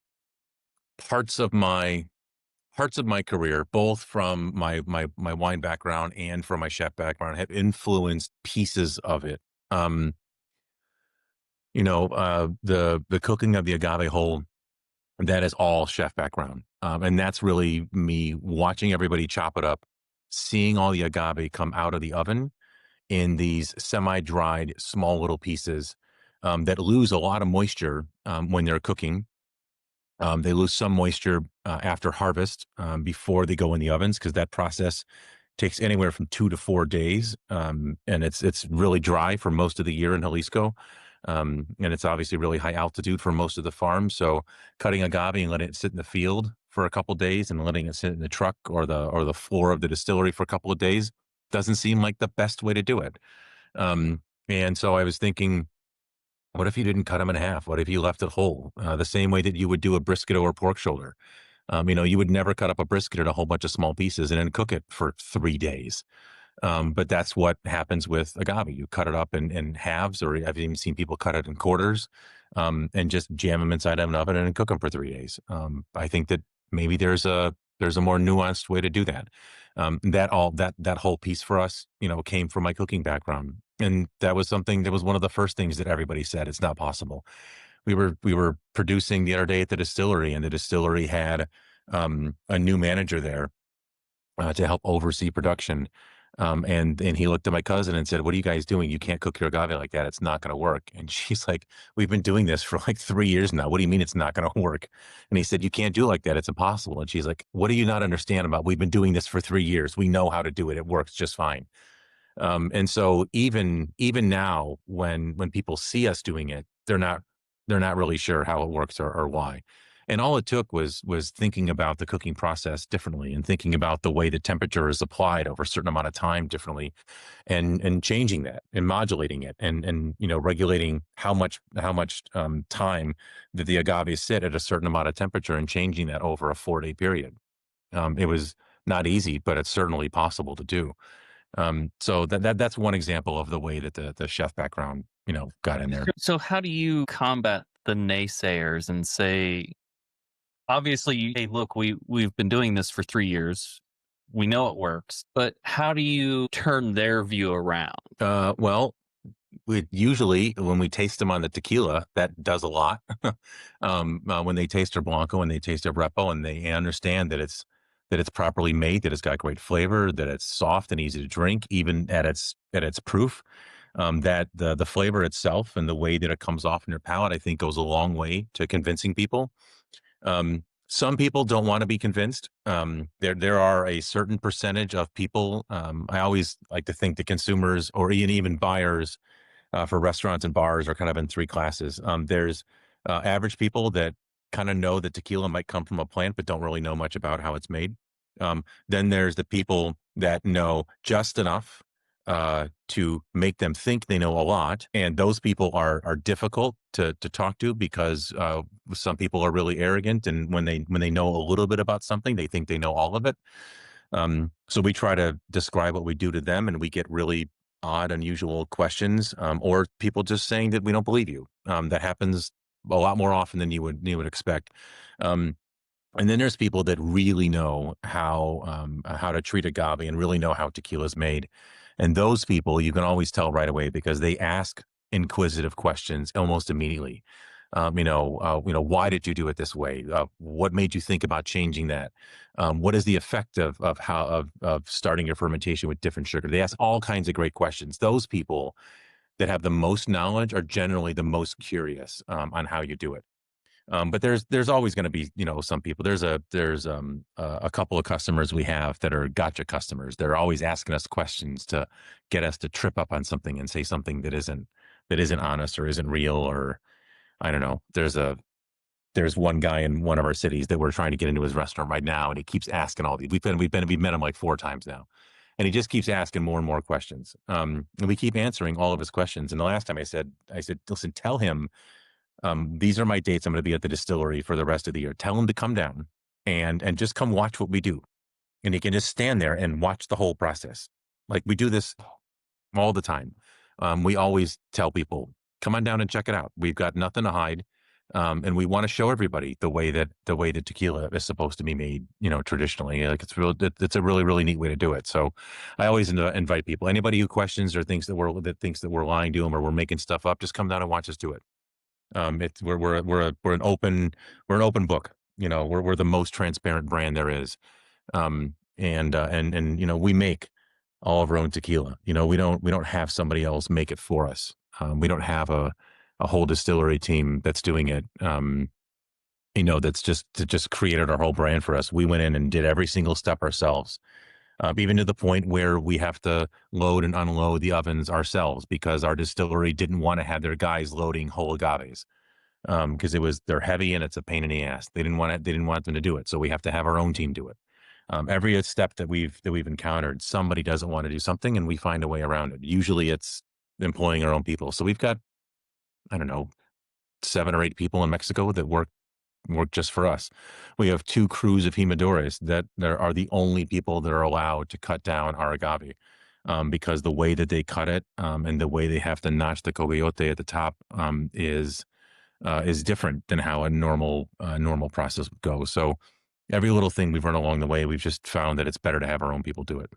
parts of my career, both from my wine background and from my chef background, have influenced pieces of it. The cooking of the agave whole, that is all chef background, and that's really me watching everybody chop it up, seeing all the agave come out of the oven in these semi-dried small little pieces, that lose a lot of moisture when they're cooking. They lose some moisture after harvest, before they go in the ovens, because that process takes anywhere from 2 to 4 days, and it's really dry for most of the year in Jalisco, and it's obviously really high altitude for most of the farm. So cutting agave and letting it sit in the field for a couple days and letting it sit in the truck or the floor of the distillery for a couple of days doesn't seem like the best way to do it. And so I was thinking, what if you didn't cut them in half? What if you left it whole? The same way that you would do a brisket or a pork shoulder. You would never cut up a brisket in a whole bunch of small pieces and then cook it for 3 days. But that's what happens with agave. You cut it up in halves, or I've even seen people cut it in quarters, and just jam them inside of an oven and cook them for 3 days. I think that maybe there's a more nuanced way to do that. That whole piece for us, came from my cooking background, and that was one of the first things that everybody said. It's not possible. We were producing the other day at the distillery, and the distillery had a new manager there to help oversee production. And he looked at my cousin and said, "What are you guys doing? You can't cook your agave like that. It's not going to work." And she's like, "We've been doing this for like 3 years now. What do you mean it's not going to work?" And he said, "You can't do it like that. It's impossible." And she's like, "What do you not understand about? We've been doing this for 3 years. We know how to do it. It works just fine." And so even now, when people see us doing it, they're not they're not really sure how it works or why. And all it took was thinking about the cooking process differently and thinking about the way the temperature is applied over a certain amount of time differently, and changing that and modulating it, and regulating how much time that the agaves sit at a certain amount of temperature, and changing that over a 4-day period. It was not easy, but it's certainly possible to do. So that's one example of the way that the chef background, got in there. So how do you combat the naysayers and say, obviously, hey, look, we've been doing this for 3 years. We know it works, but how do you turn their view around? Well, we usually, when we taste them on the tequila, that does a lot. When they taste our blanco, when they taste our repo, and they understand that it's properly made, that it's got great flavor, that it's soft and easy to drink, even at its proof. That the flavor itself and the way that it comes off in your palate, I think, goes a long way to convincing people. Some people don't want to be convinced. There are a certain percentage of people. I always like to think the consumers, or even buyers, for restaurants and bars, are kind of in three classes. There's average people that kind of know that tequila might come from a plant, but don't really know much about how it's made. Then there's the people that know just enough to make them think they know a lot, and those people are difficult to talk to, because some people are really arrogant, and when they know a little bit about something, they think they know all of it. So we try to describe what we do to them, and we get really odd, unusual questions, or people just saying that we don't believe you. That happens a lot more often than you would expect. Um, and then there's people that really know how to treat agave, and really know how tequila is made. And those people, you can always tell right away, because they ask inquisitive questions almost immediately. Why did you do it this way? What made you think about changing that? What is the effect of starting your fermentation with different sugar? They ask all kinds of great questions. Those people that have the most knowledge are generally the most curious, on how you do it. But there's always going to be, some people. There's a couple of customers we have that are gotcha customers. They're always asking us questions to get us to trip up on something and say something that isn't honest, or isn't real, or I don't know. There's one guy in one of our cities that we're trying to get into his restaurant right now, and he keeps asking all these. We've met him like 4 times now, and he just keeps asking more and more questions. And we keep answering all of his questions. And the last time I said, listen, tell him, these are my dates. I'm going to be at the distillery for the rest of the year. Tell him to come down and just come watch what we do. And he can just stand there and watch the whole process. Like, we do this all the time. We always tell people, come on down and check it out. We've got nothing to hide. And we want to show everybody the way that tequila is supposed to be made, traditionally. Like, it's a really, really neat way to do it. So I always invite people, anybody who questions or thinks that we're lying to them, or we're making stuff up, just come down and watch us do it. It's we're an open book. We're the most transparent brand there is. And we make all of our own tequila. We don't have somebody else make it for us. We don't have a whole distillery team that's doing it. That's just created our whole brand for us. We went in and did every single step ourselves. Even to the point where we have to load and unload the ovens ourselves, because our distillery didn't want to have their guys loading whole agaves, because they're heavy and it's a pain in the ass. They didn't want them to do it, so we have to have our own team do it. Every step that we've encountered, somebody doesn't want to do something, and we find a way around it. Usually, it's employing our own people. So we've got, I don't know, 7 or 8 people in Mexico that work just for us. We have 2 crews of jimadores that are the only people that are allowed to cut down our agave, because the way that they cut it, and the way they have to notch the cogote at the top, is different than how a normal process would go. So every little thing we've run along the way, we've just found that it's better to have our own people do it.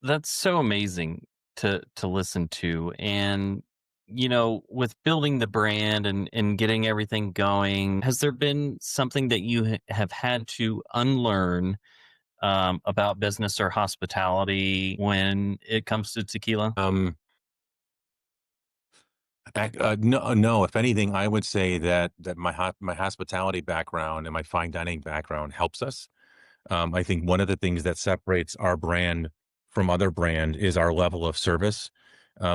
That's so amazing to listen to. And with building the brand and getting everything going, has there been something that you have had to unlearn about business or hospitality when it comes to tequila? No, no. If anything, I would say that my hospitality background and my fine dining background helps us. I think one of the things that separates our brand from other brand is our level of service.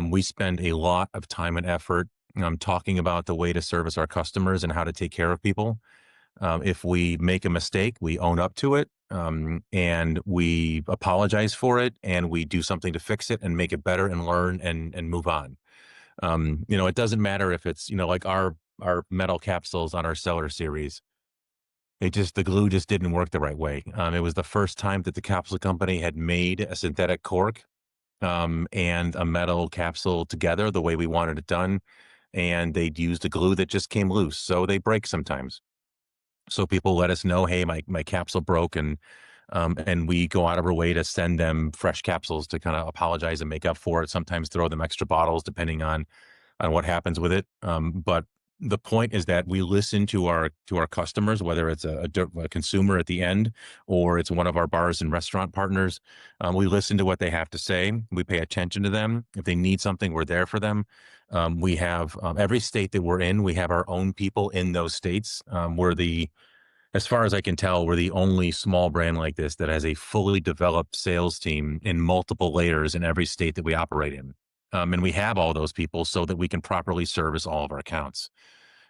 We spend a lot of time and effort talking about the way to service our customers and how to take care of people. If we make a mistake, we own up to it, and we apologize for it, and we do something to fix it and make it better and learn and move on. It doesn't matter if it's, like our metal capsules on our Cellar series. The glue just didn't work the right way. It was the first time that the capsule company had made a synthetic cork, and a metal capsule together the way we wanted it done. And they'd used a glue that just came loose. So they break sometimes. So people let us know, hey, my capsule broke, and we go out of our way to send them fresh capsules to kind of apologize and make up for it. Sometimes throw them extra bottles depending on what happens with it. But the point is that we listen to our customers, whether it's a consumer at the end or it's one of our bars and restaurant partners. We listen to what they have to say. We pay attention to them. If they need something, we're there for them. We have every state that we're in, we have our own people in those states. As far as I can tell, we're the only small brand like this that has a fully developed sales team in multiple layers in every state that we operate in. And we have all those people so that we can properly service all of our accounts.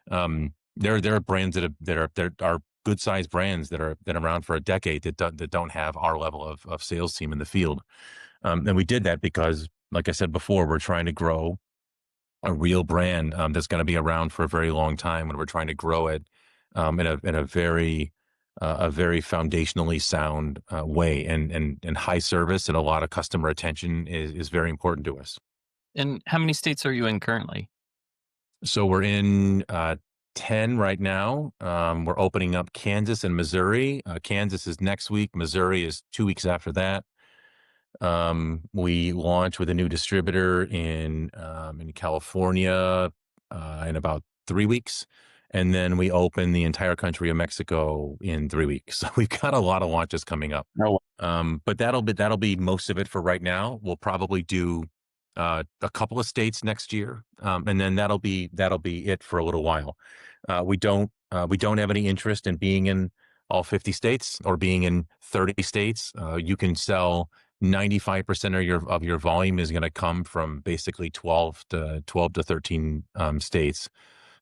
There are brands that are good sized brands that are been around for a decade that don't have our level of sales team in the field. And we did that because, like I said before, we're trying to grow a real brand that's going to be around for a very long time, and we're trying to grow it in a very foundationally sound way, and high service and a lot of customer attention is very important to us. And how many states are you in currently? So we're in 10 right now. We're opening up Kansas and Missouri. Kansas is next week. Missouri is 2 weeks after that. We launch with a new distributor in California in about 3 weeks. And then we open the entire country of Mexico in 3 weeks. So we've got a lot of launches coming up. Oh, But that'll be most of it for right now. We'll probably do a couple of states next year, and then that'll be it for a little while. We don't have any interest in being in all 50 states or being in 30 states. You can sell 95% of your volume is going to come from basically 12 to 13 states.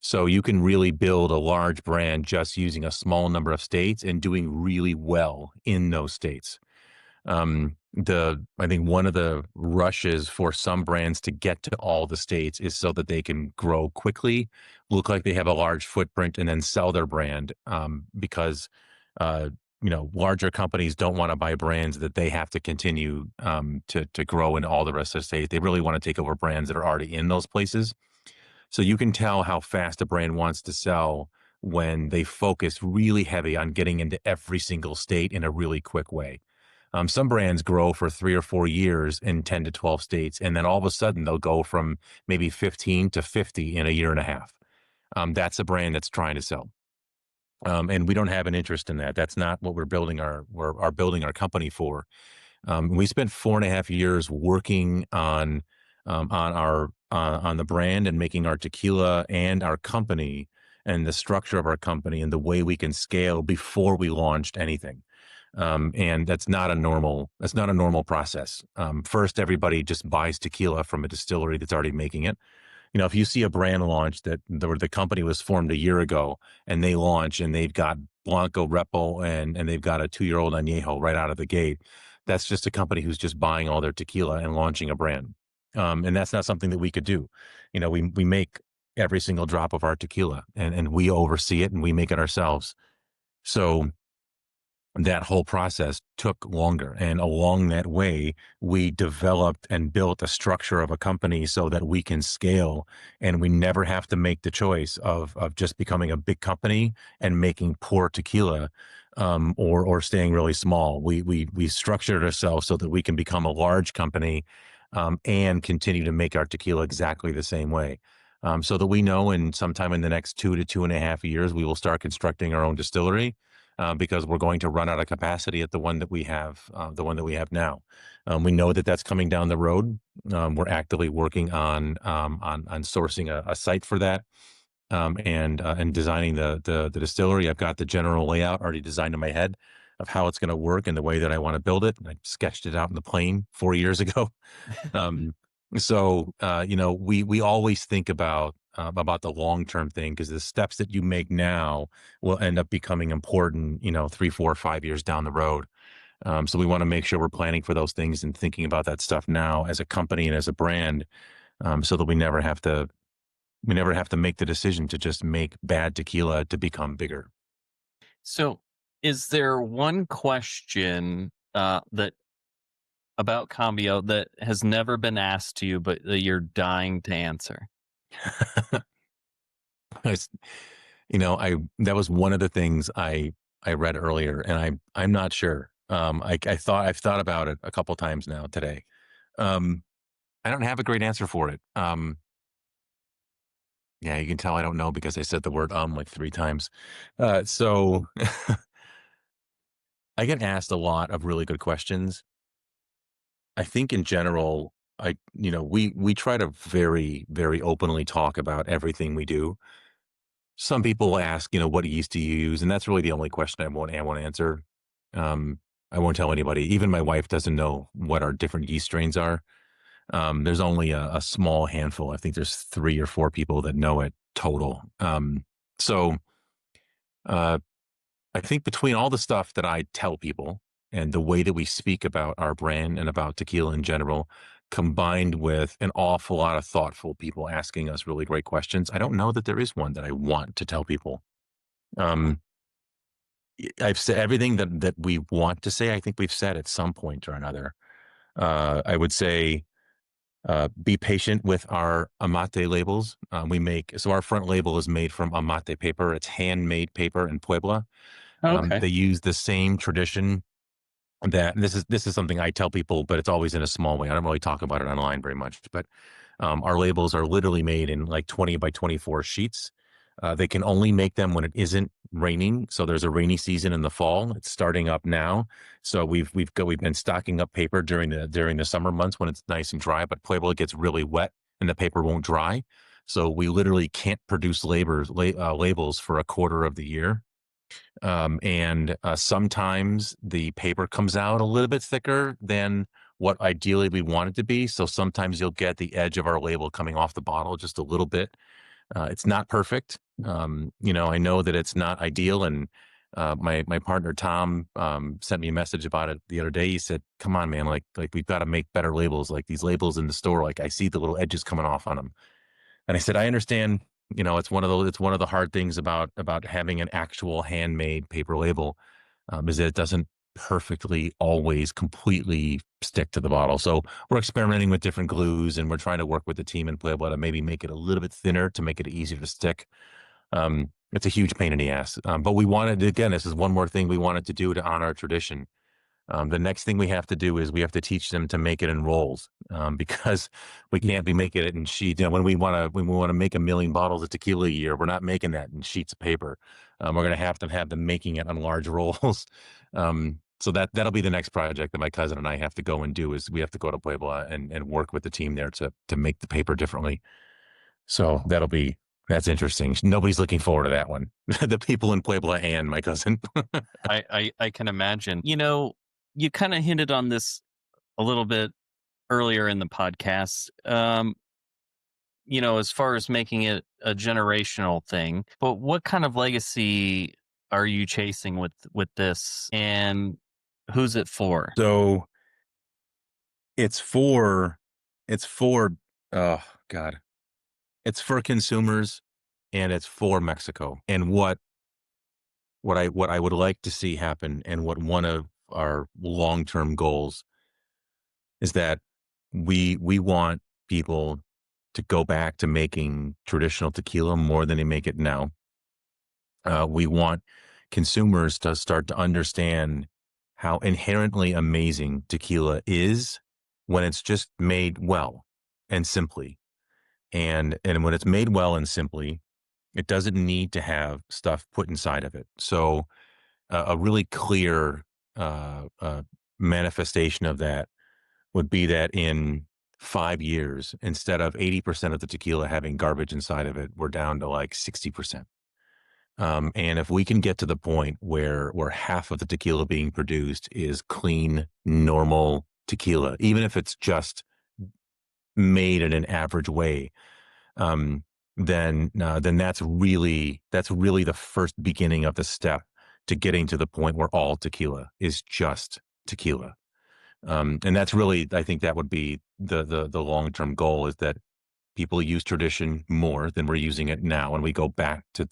So you can really build a large brand just using a small number of states and doing really well in those states. I think one of the rushes for some brands to get to all the states is so that they can grow quickly, look like they have a large footprint, and then sell their brand. Because larger companies don't want to buy brands that they have to continue to grow in all the rest of the states. They really want to take over brands that are already in those places. So you can tell how fast a brand wants to sell when they focus really heavy on getting into every single state in a really quick way. Some brands grow for 3 or 4 years in 10 to 12 states, and then all of a sudden they'll go from maybe 15 to 50 in a year and a half. That's a brand that's trying to sell. And we don't have an interest in that. That's not what we're building our company for. We spent 4.5 years working on the brand and making our tequila and our company and the structure of our company and the way we can scale before we launched anything. And that's not a normal process. First, everybody just buys tequila from a distillery that's already making it. If you see a brand launch that the company was formed a year ago and they launch and they've got Blanco Repo and they've got a 2-year-old añejo right out of the gate, that's just a company who's just buying all their tequila and launching a brand. And that's not something that we could do. We make every single drop of our tequila and we oversee it and we make it ourselves. So that whole process took longer. And along that way, we developed and built a structure of a company so that we can scale and we never have to make the choice of just becoming a big company and making poor tequila, or staying really small. We structured ourselves so that we can become a large company, and continue to make our tequila exactly the same way. So that we know in sometime in the next 2 to 2.5 years, we will start constructing our own distillery, because we're going to run out of capacity at the one that we have now. We know that that's coming down the road. We're actively working on sourcing a site for that, and designing the distillery. I've got the general layout already designed in my head of how it's going to work and the way that I want to build it. I sketched it out in the plane 4 years ago. So we always think about about the long-term thing, because the steps that you make now will end up becoming important, 3, 4, 5 years down the road. So we want to make sure we're planning for those things and thinking about that stuff now as a company and as a brand, so that we never have to make the decision to just make bad tequila to become bigger. So, is there one question that about Cambio that has never been asked to you, but that you're dying to answer? It's- I that was one of the things I read earlier, and I'm not sure. I've thought about it a couple times now today. Um, I don't have a great answer for it. Yeah, you can tell I don't know because I said the word like 3 times. So I get asked a lot of really good questions. I think in general, we try to very, very openly talk about everything we do. Some people ask, what yeast do you use? And that's really the only question I won't answer. I won't tell anybody. Even my wife doesn't know what our different yeast strains are. There's only a small handful. I think there's 3 or 4 people that know it total. So uh, I think between all the stuff that I tell people and the way that we speak about our brand and about tequila in general, combined with an awful lot of thoughtful people asking us really great questions, I don't know that there is one that I want to tell people. Um, I've said everything that we want to say. I think we've said at some point or another. I would say be patient with our amate labels. So our front label is made from amate paper. It's handmade paper in Puebla. Okay. They use the same tradition that this is something I tell people, but it's always in a small way. I don't really talk about it online very much, but our labels are literally made in like 20 by 24 sheets. They can only make them when it isn't raining. So there's a rainy season in the fall. It's starting up now. So we've been stocking up paper during the summer months when it's nice and dry, but Puebla gets really wet and the paper won't dry. So we literally can't produce labels for a quarter of the year. And sometimes the paper comes out a little bit thicker than what ideally we want it to be. So sometimes you'll get the edge of our label coming off the bottle just a little bit. It's not perfect. I know that it's not ideal. And my partner Tom sent me a message about it the other day. He said, "Come on, man! Like we've got to make better labels. Like these labels in the store, like I see the little edges coming off on them." And I said, "I understand. It's one of the hard things about having an actual handmade paper label, is that it doesn't perfectly always completely stick to the bottle. So we're experimenting with different glues, and we're trying to work with the team in Puebla to maybe make it a little bit thinner to make it easier to stick. It's a huge pain in the ass, but we wanted, again, this is one more thing we wanted to do to honor our tradition. The next thing we have to do is we have to teach them to make it in rolls, because we can't be making it in sheets. When we want to make 1 million bottles of tequila a year, we're not making that in sheets of paper. We're going to have them making it on large rolls. So that'll be the next project that my cousin and I have to go and do, is we have to go to Puebla and work with the team there to make the paper differently. So that's interesting. Nobody's looking forward to that one. The people in Puebla and my cousin. I can imagine. You kind of hinted on this a little bit earlier in the podcast. As far as making it a generational thing, but what kind of legacy are you chasing with this, and who's it for? So it's for it's for oh God. It's for consumers, and it's for Mexico. And what I would like to see happen, and what one of our long-term goals is, that we want people to go back to making traditional tequila more than they make it now. We want consumers to start to understand how inherently amazing tequila is when it's just made well and simply. And when it's made well and simply, it doesn't need to have stuff put inside of it. So a really clear manifestation of that would be that in 5 years, instead of 80% of the tequila having garbage inside of it, we're down to like 60%. And if we can get to the point where half of the tequila being produced is clean, normal tequila, even if it's just made in an average way, then that's really the first beginning of the step to getting to the point where all tequila is just tequila. And that's really, I think that would be the long-term goal, is that people use tradition more than we're using it now, and we go back to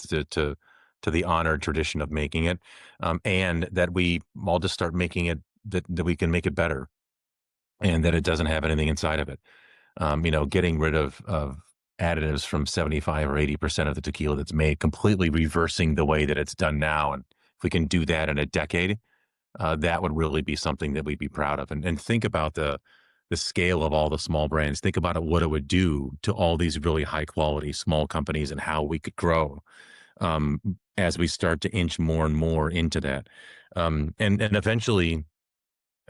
the honored tradition of making it, and that we all just start making it, that we can make it better, and that it doesn't have anything inside of it. Getting rid of additives from 75 or 80% of the tequila that's made, completely reversing the way that it's done now. And if we can do that in a decade, that would really be something that we'd be proud of. And think about the scale of all the small brands. Think about it, what it would do to all these really high quality small companies, and how we could grow as we start to inch more and more into that. And eventually,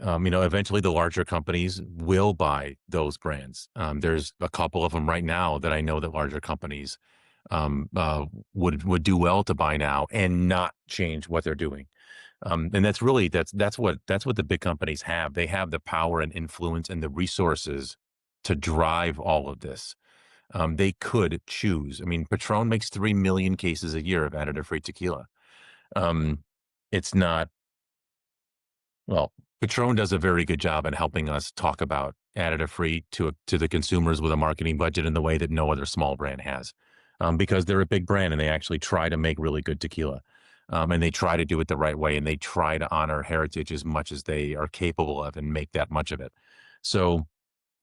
eventually the larger companies will buy those brands. There's a couple of them right now that I know that larger companies would do well to buy now and not change what they're doing. And that's really, that's what the big companies have. They have the power and influence and the resources to drive all of this. They could choose. I mean, Patron makes 3 million cases a year of additive-free tequila. It's not, well, Patron does a very good job in helping us talk about additive-free to the consumers with a marketing budget in the way that no other small brand has, because they're a big brand and they actually try to make really good tequila. And they try to do it the right way, and they try to honor heritage as much as they are capable of and make that much of it. So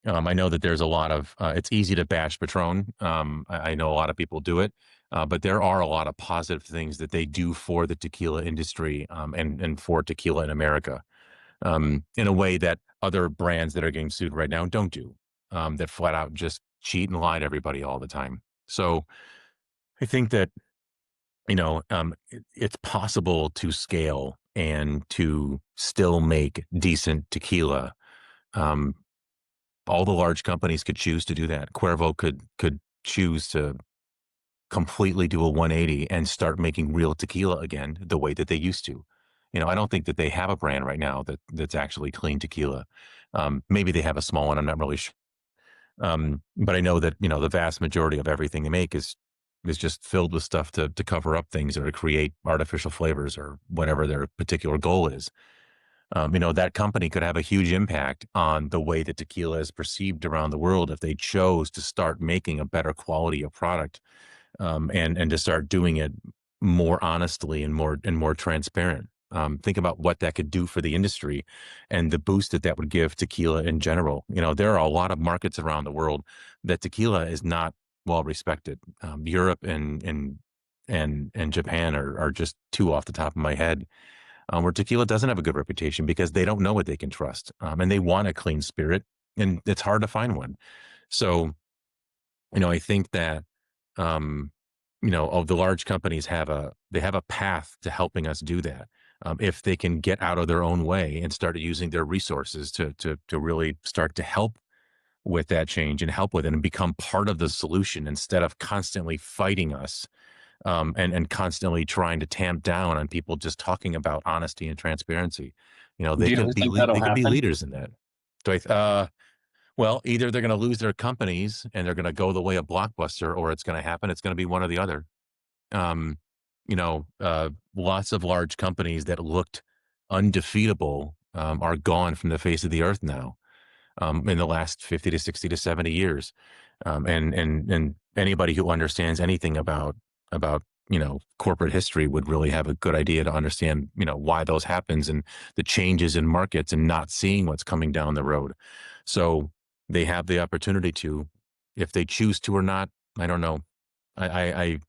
I know that there's a lot of, it's easy to bash Patron. I know a lot of people do it, but there are a lot of positive things that they do for the tequila industry, and for tequila in America, in a way that other brands that are getting sued right now don't do, that flat out just cheat and lie to everybody all the time. So I think that, it's possible to scale and to still make decent tequila. Um, all the large companies could choose to do that. Cuervo could choose to completely do a 180 and start making real tequila again the way that they used to. I don't think that they have a brand right now that's actually clean tequila. Maybe they have a small one. I'm not really sure. But I know that, the vast majority of everything they make is just filled with stuff to cover up things or to create artificial flavors or whatever their particular goal is. That company could have a huge impact on the way that tequila is perceived around the world if they chose to start making a better quality of product, and to start doing it more honestly and more transparent. Think about what that could do for the industry and the boost that would give tequila in general. There are a lot of markets around the world that tequila is not well respected. Europe and Japan are just two off the top of my head, where tequila doesn't have a good reputation because they don't know what they can trust, and they want a clean spirit, and it's hard to find one. So, I think that, the large companies have a path to helping us do that. If they can get out of their own way and start using their resources to really start to help with that change and help with it and become part of the solution instead of constantly fighting us, and constantly trying to tamp down on people just talking about honesty and transparency. Do you think that'll They could be happen? leaders in that. Do well, either they're going to lose their companies and they're going to go the way of Blockbuster, or it's going to happen. It's going to be one or the other. Um, Lots of large companies that looked undefeatable, are gone from the face of the earth now, in the last 50 to 60 to 70 years. And anybody who understands anything about corporate history would really have a good idea to understand, why those happens and the changes in markets and not seeing what's coming down the road. So they have the opportunity to, if they choose to or not, I don't know. I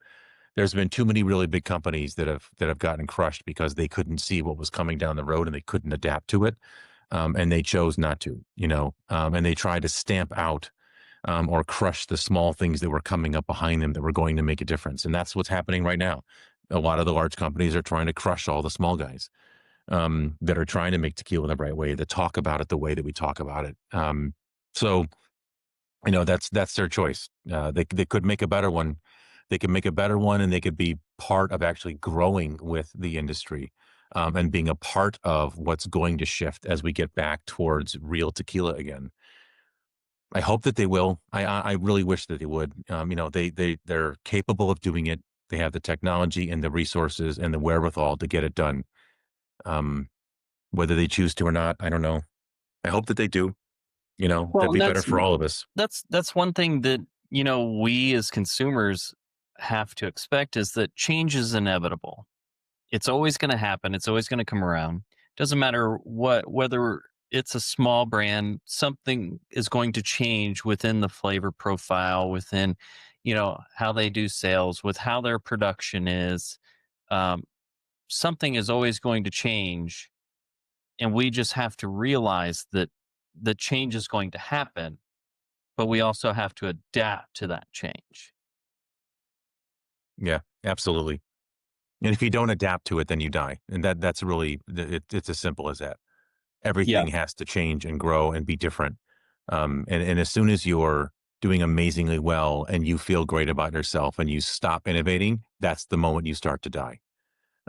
there's been too many really big companies that have gotten crushed because they couldn't see what was coming down the road and they couldn't adapt to it. And they chose not to, and they tried to stamp out, or crush the small things that were coming up behind them that were going to make a difference. And that's what's happening right now. A lot of the large companies are trying to crush all the small guys, that are trying to make tequila the right way, that talk about it the way that we talk about it. So, that's their choice. They could make a better one. They could make a better one, and they could be part of actually growing with the industry, and being a part of what's going to shift as we get back towards real tequila again. I hope that they will. I really wish that they would. They're capable of doing it. They have the technology and the resources and the wherewithal to get it done. Um, whether they choose to or not, I don't know. I hope that they do. Well, That'd and be better for all of us. that's one thing that, we as consumers have to expect is that change is inevitable. It's always going to happen. It's always going to come around. Doesn't matter whether it's a small brand, something is going to change within the flavor profile, within, how they do sales, with how their production is. Um, Something is always going to change, and we just have to realize that the change is going to happen, but we also have to adapt to that change. Yeah, absolutely. And if you don't adapt to it, then you die. And that's really it's as simple as that. Yeah. Everything has to change and grow and be different. And as soon as you're doing amazingly well and you feel great about yourself and you stop innovating, that's the moment you start to die.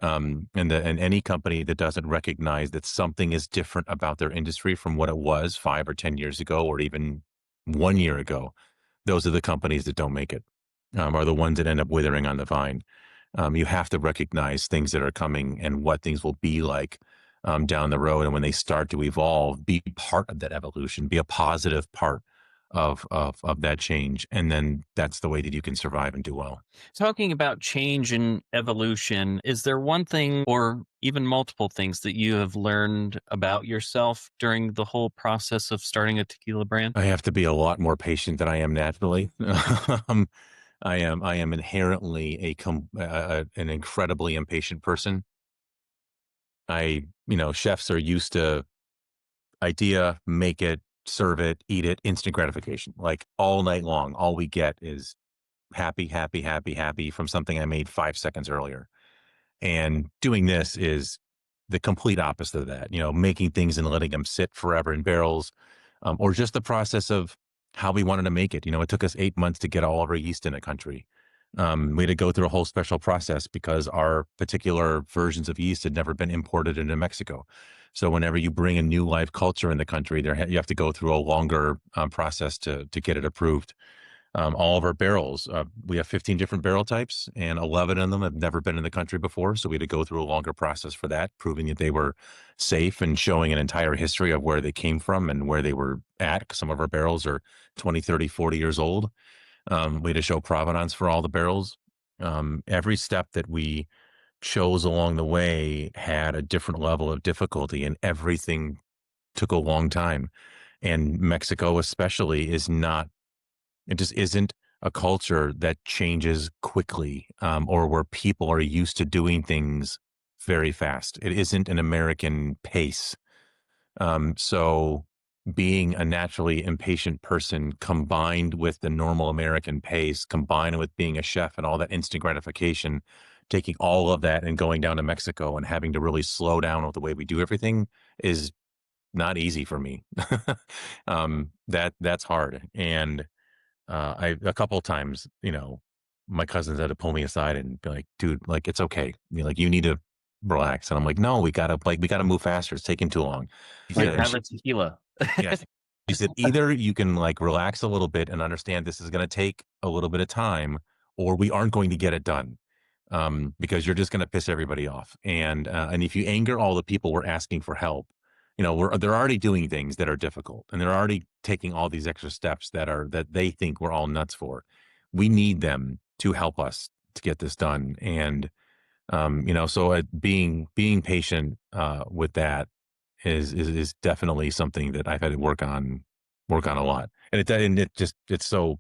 And any company that doesn't recognize that something is different about their industry from what it was 5 or 10 years ago, or even 1 year ago, those are the companies that don't make it, are the ones that end up withering on the vine. You have to recognize things that are coming and what things will be like down the road. And when they start to evolve, be part of that evolution, be a positive part of that change. And then that's the way that you can survive and do well. Talking about change and evolution, is there one thing or even multiple things that you have learned about yourself during the whole process of starting a tequila brand? I have to be a lot more patient than I am naturally. um, I am inherently an incredibly impatient person. Chefs are used to idea, make it, serve it, eat it, instant gratification. Like all night long, all we get is happy, happy, happy, happy from something I made 5 seconds earlier. And doing this is the complete opposite of that, making things and letting them sit forever in barrels, or just the process of how we wanted to make it. It took us 8 months to get all of our yeast in the country. We had to go through a whole special process because our particular versions of yeast had never been imported into Mexico. So whenever you bring a new live culture in the country, you have to go through a longer process to get it approved. All of our barrels, we have 15 different barrel types, and 11 of them have never been in the country before. So we had to go through a longer process for that, proving that they were safe and showing an entire history of where they came from and where they were at. 'Cause some of our barrels are 20, 30, 40 years old. We had to show provenance for all the barrels. Every step that we chose along the way had a different level of difficulty, and everything took a long time. And Mexico, especially, it just isn't a culture that changes quickly, or where people are used to doing things very fast. It isn't an American pace. So being a naturally impatient person combined with the normal American pace, combined with being a chef and all that instant gratification, taking all of that and going down to Mexico and having to really slow down with the way we do everything is not easy for me. That's hard. And a couple of times, my cousins had to pull me aside and be like, dude, like, it's okay. Like, you need to relax. And I'm like, no, we gotta move faster. It's taking too long. He Like said, have a tequila. yeah. He said, either you can like relax a little bit and understand this is going to take a little bit of time, or we aren't going to get it done. Because you're just going to piss everybody off. And if you anger all the people we're asking for help, they're already doing things that are difficult, and they're already taking all these extra steps that they think we're all nuts for. We need them to help us to get this done. And so being patient with that is definitely something that I've had to work on a lot. And it's so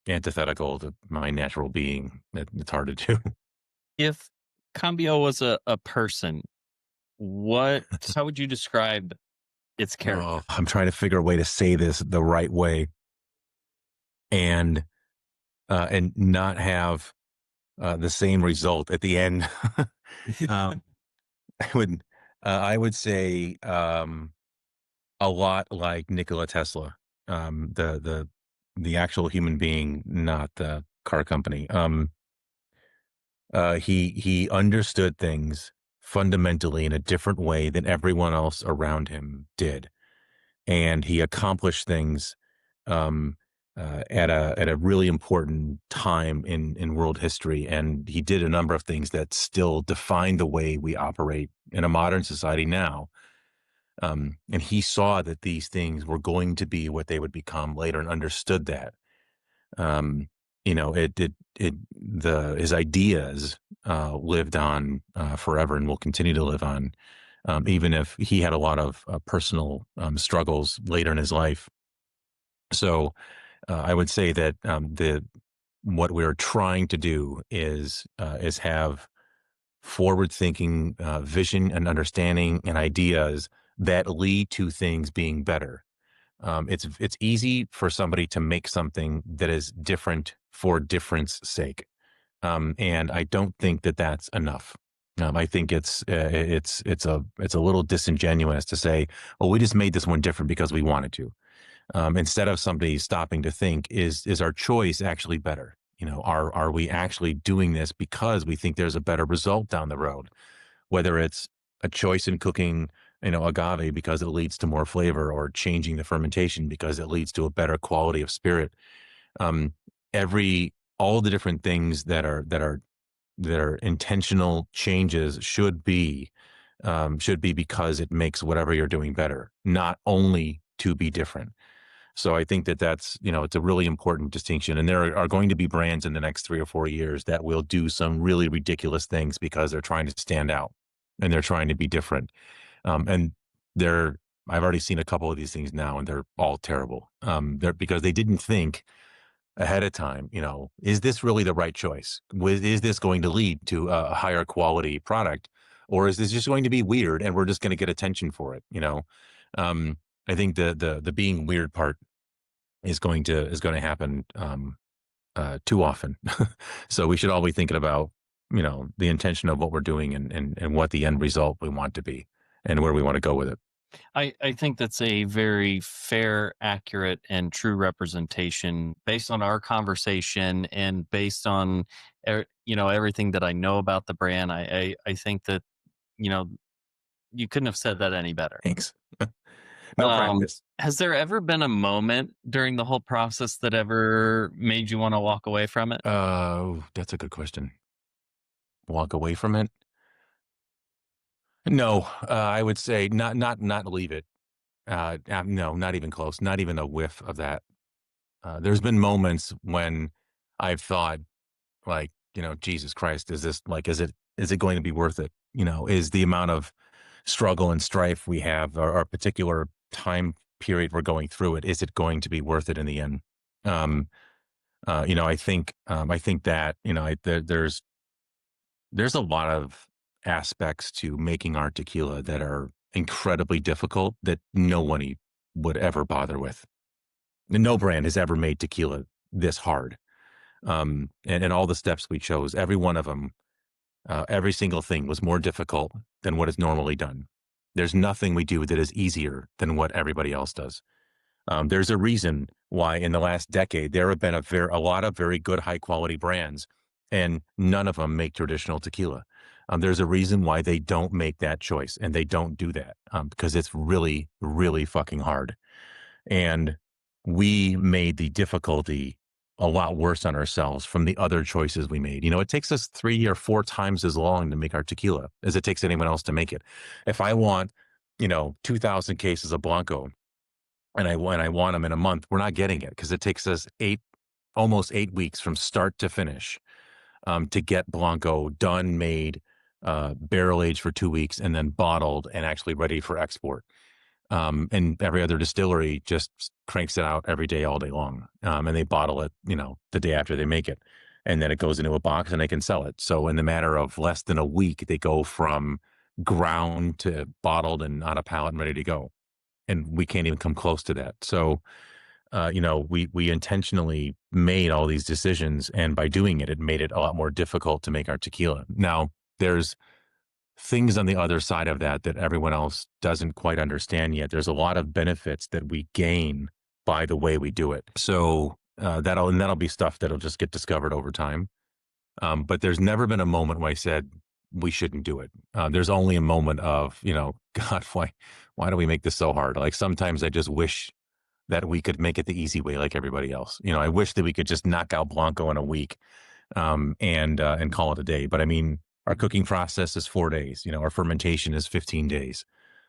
antithetical to my natural being that it's hard to do. If Cambio was a person, what how would you describe its character? Oh, I'm trying to figure a way to say this the right way and not have the same result at the end. um, I would say a lot like Nikola Tesla, the actual human being, not the car company. He understood things fundamentally in a different way than everyone else around him did, and he accomplished things at a really important time in world history, and he did a number of things that still define the way we operate in a modern society now. And he saw that these things were going to be what they would become later, and understood that. Um, his ideas lived on forever, and will continue to live on, even if he had a lot of personal struggles later in his life. So I would say that the what we're trying to do is have forward-thinking vision and understanding and ideas that lead to things being better. It's easy for somebody to make something that is different for difference sake, and I don't think that that's enough. I think it's a little disingenuous to say, "Well, we just made this one different because we wanted to." Instead of somebody stopping to think, is our choice actually better? Are we actually doing this because we think there's a better result down the road? Whether it's a choice in cooking, agave because it leads to more flavor, or changing the fermentation because it leads to a better quality of spirit. Um, all the different things that are intentional changes should be because it makes whatever you're doing better, not only to be different. So I think that it's a really important distinction. And there are going to be brands in the next 3 or 4 years that will do some really ridiculous things because they're trying to stand out and they're trying to be different. And I've already seen a couple of these things now, and they're all terrible. They're because they didn't think ahead of time, is this really the right choice? Is this going to lead to a higher quality product, or is this just going to be weird and we're just going to get attention for it? Um, I think the being weird part is going to happen too often. So we should all be thinking about the intention of what we're doing, and what the end result we want to be, and where we want to go with it. I think that's a very fair, accurate, and true representation based on our conversation and based on everything that I know about the brand. I think that you know you couldn't have said that any better. Thanks. No practice. Has there ever been a moment during the whole process that ever made you want to walk away from it? That's a good question. Walk away from it? No, I would say not leave it. No, not even close. Not even a whiff of that. There's been moments when I've thought, like, Jesus Christ, is it going to be worth it? Is the amount of struggle and strife we have, or our particular time period we're going through it, is it going to be worth it in the end? I think that, there's a lot of aspects to making our tequila that are incredibly difficult that nobody would ever bother with. No brand has ever made tequila this hard. And all the steps we chose, every one of them, every single thing was more difficult than what is normally done. There's nothing we do that is easier than what everybody else does. There's a reason why in the last decade there have been a lot of very good high quality brands, and none of them make traditional tequila. There's a reason why they don't make that choice, and they don't do that, because it's really, really fucking hard. And we made the difficulty a lot worse on ourselves from the other choices we made. It takes us 3 or 4 times as long to make our tequila as it takes anyone else to make it. If I want, 2,000 cases of Blanco, and I want them in a month, we're not getting it because it takes us almost 8 weeks from start to finish, to get Blanco done, made, barrel aged for 2 weeks, and then bottled and actually ready for export. And every other distillery just cranks it out every day, all day long. And they bottle it, the day after they make it. And then it goes into a box and they can sell it. So in the matter of less than a week, they go from ground to bottled and on a pallet and ready to go. And we can't even come close to that. So, we intentionally made all these decisions, and by doing it, it made it a lot more difficult to make our tequila. Now, there's things on the other side of that everyone else doesn't quite understand yet. There's a lot of benefits that we gain by the way we do it. So that'll be stuff that'll just get discovered over time. But there's never been a moment where I said we shouldn't do it. There's only a moment of, God, why do we make this so hard? Like sometimes I just wish that we could make it the easy way like everybody else. I wish that we could just knock out Blanco in a week, and call it a day. But I mean, our cooking process is 4 days. Our fermentation is 15 days.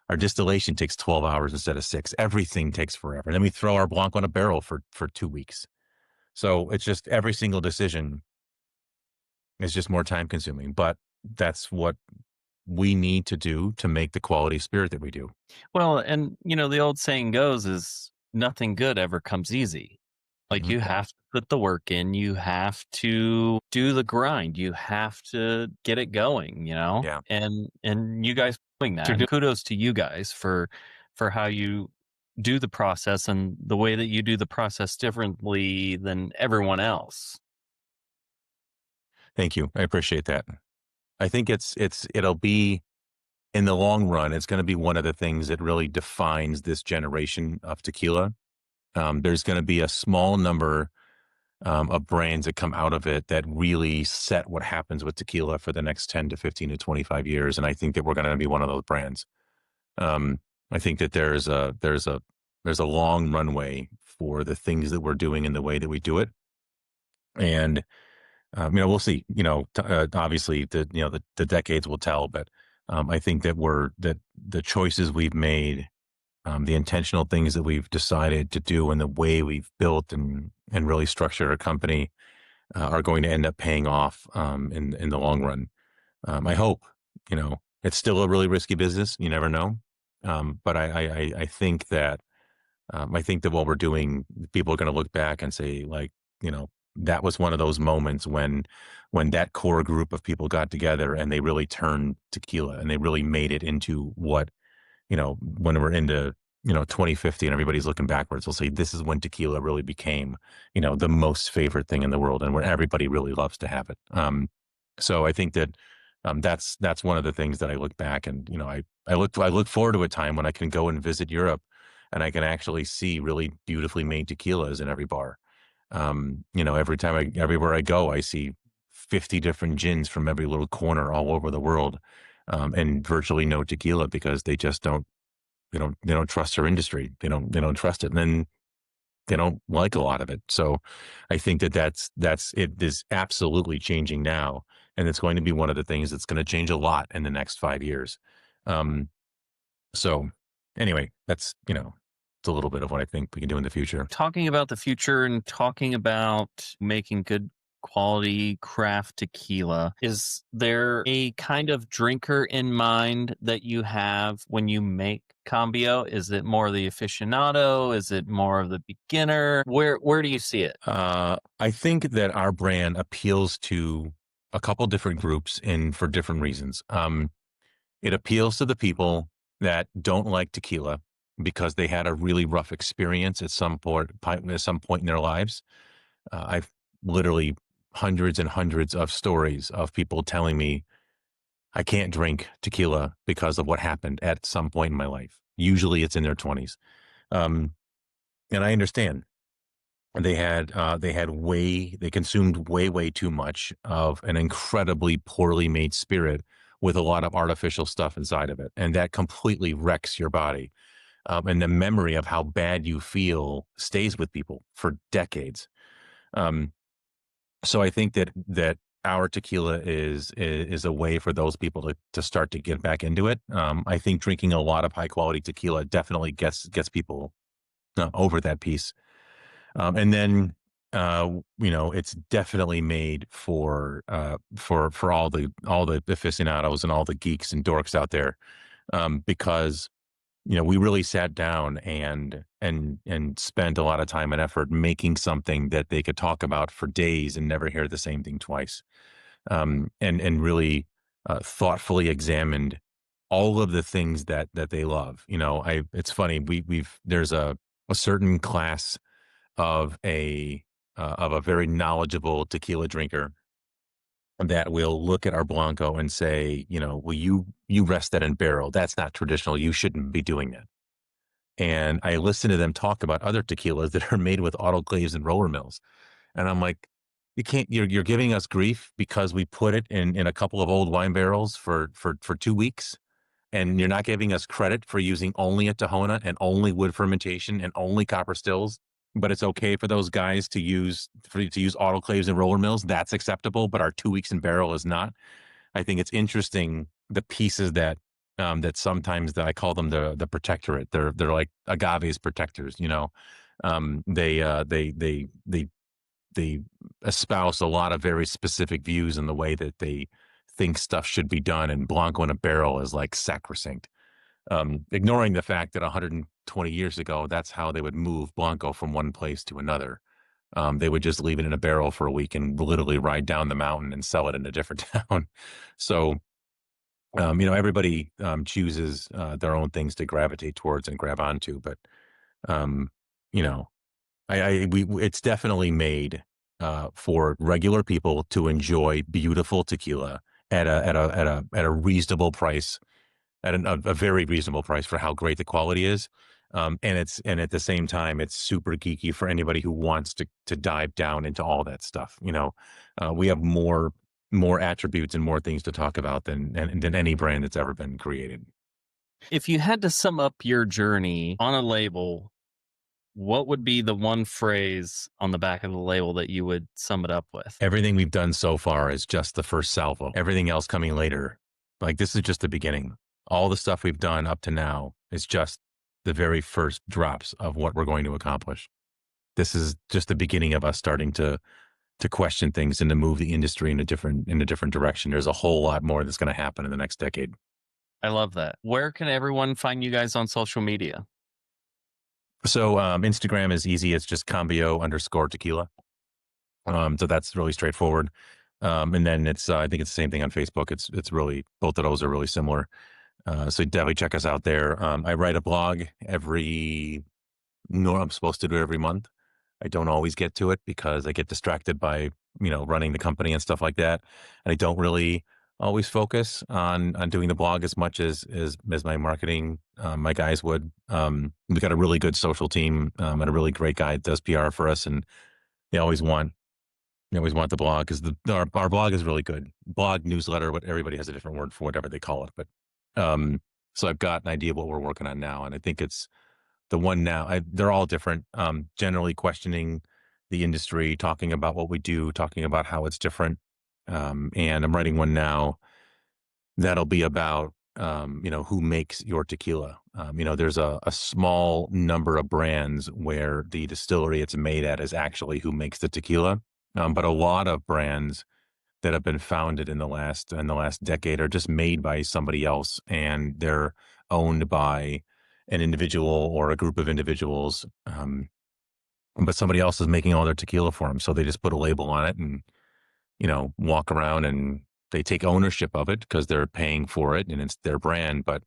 Our distillation takes 12 hours instead of 6. Everything takes forever. And then we throw our Blanco in a barrel for 2 weeks. So it's just every single decision is just more time consuming. But that's what we need to do to make the quality spirit that we do. Well, and the old saying goes is nothing good ever comes easy. Like, you have to put the work in, you have to do the grind, you have to get it going, Yeah. and you guys are doing that. And kudos to you guys for how you do the process and the way that you do the process differently than everyone else. Thank you. I appreciate that. I think it'll be, in the long run, it's going to be one of the things that really defines this generation of tequila. There's going to be a small number of brands that come out of it that really set what happens with tequila for the next 10 to 15 to 25 years. And I think that we're going to be one of those brands. I think that there's a long runway for the things that we're doing and the way that we do it. And, we'll see, obviously the decades will tell, but I think that the choices we've made, the intentional things that we've decided to do and the way we've built and really structured our company are going to end up paying off in the long run. I hope. It's still a really risky business. You never know. But I think that what we're doing, people are going to look back and say, like, that was one of those moments when that core group of people got together and they really turned tequila and they really made it into what, when we're into, 2050 and everybody's looking backwards, they'll say, this is when tequila really became, the most favorite thing in the world and where everybody really loves to have it. So I think that that's one of the things that I look back and, I look forward to a time when I can go and visit Europe and I can actually see really beautifully made tequilas in every bar. Everywhere I go, I see 50 different gins from every little corner all over the world, and virtually no tequila because they just don't trust our industry. They don't trust it. And then they don't like a lot of it. So I think that's it is absolutely changing now. And it's going to be one of the things that's going to change a lot in the next 5 years. So anyway, that's, it's a little bit of what I think we can do in the future. Talking about the future and talking about making good quality craft tequila, is there a kind of drinker in mind that you have when you make Cambio? Is it more the aficionado? Is it more of the beginner? Where do you see it? I think that our brand appeals to a couple different groups for different reasons. It appeals to the people that don't like tequila because they had a really rough experience at some point in their lives. I've literally hundreds and hundreds of stories of people telling me, I can't drink tequila because of what happened at some point in my life. Usually it's in their 20s. And I understand. They consumed way too much of an incredibly poorly made spirit with a lot of artificial stuff inside of it. And that completely wrecks your body. And the memory of how bad you feel stays with people for decades. So I think that our tequila is a way for those people to start to get back into it. I think drinking a lot of high quality tequila definitely gets people over that piece. And then it's definitely made for all the aficionados and all the geeks and dorks out there, because we really sat down and spent a lot of time and effort making something that they could talk about for days and never hear the same thing twice. And really thoughtfully examined all of the things that they love. It's funny. There's a certain class of a very knowledgeable tequila drinker that will look at our Blanco and say, well, you rest that in barrel. That's not traditional. You shouldn't be doing that. And I listen to them talk about other tequilas that are made with autoclaves and roller mills. And I'm like, you're giving us grief because we put it in a couple of old wine barrels for 2 weeks and you're not giving us credit for using only a Tahona and only wood fermentation and only copper stills, but it's okay for those guys to use autoclaves and roller mills. That's acceptable, but our 2 weeks in barrel is not. I think it's interesting the pieces that that sometimes that I call them the protectorate. They're like agave's protectors. They espouse a lot of very specific views in the way that they think stuff should be done, and Blanco in a barrel is like sacrosanct. Ignoring the fact that 120 years ago, that's how they would move Blanco from one place to another. They would just leave it in a barrel for a week and literally ride down the mountain and sell it in a different town. So, everybody chooses their own things to gravitate towards and grab onto. But, you know, it's definitely made for regular people to enjoy beautiful tequila at a reasonable price, at a very reasonable price for how great the quality is. And at the same time, it's super geeky for anybody who wants to dive down into all that stuff. We have more attributes and more things to talk about than any brand that's ever been created. If you had to sum up your journey on a label, what would be the one phrase on the back of the label that you would sum it up with? Everything we've done so far is just the first salvo. Everything else coming later, like this is just the beginning. All the stuff we've done up to now is just the very first drops of what we're going to accomplish. This is just the beginning of us starting to question things and to move the industry in a different direction. There's a whole lot more that's going to happen in the next decade. I love that. Where can everyone find you guys on social media? So Instagram is easy. It's just Cambio_tequila. So that's really straightforward. And then it's I think it's the same thing on Facebook. It's really, both of those are really similar. So definitely check us out there. I write a blog I'm supposed to do it every month. I don't always get to it because I get distracted by, running the company and stuff like that. And I don't really always focus on doing the blog as much as my marketing, my guys would. We've got a really good social team, and a really great guy that does PR for us. And they always want the blog because our blog is really good. Blog, newsletter, what everybody has a different word for whatever they call it. But so I've got an idea of what we're working on now. And I think it's the one now. They're all different. Generally questioning the industry, talking about what we do, talking about how it's different. And I'm writing one now that'll be about, who makes your tequila. There's a small number of brands where the distillery it's made at is actually who makes the tequila. But a lot of brands that have been founded in the last decade are just made by somebody else, and they're owned by an individual or a group of individuals. But somebody else is making all their tequila for them. So they just put a label on it and, walk around and they take ownership of it because they're paying for it and it's their brand. But,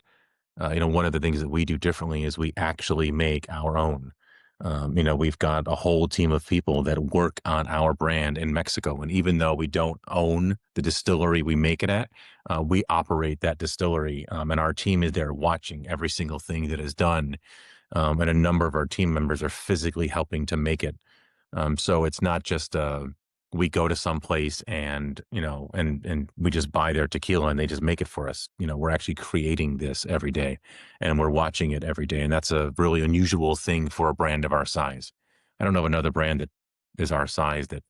one of the things that we do differently is we actually make our own. We've got a whole team of people that work on our brand in Mexico. And even though we don't own the distillery we make it at, we operate that distillery. And our team is there watching every single thing that is done. And a number of our team members are physically helping to make it. So it's not just we go to some place and, and we just buy their tequila and they just make it for us. We're actually creating this every day and we're watching it every day. And that's a really unusual thing for a brand of our size. I don't know of another brand that is our size that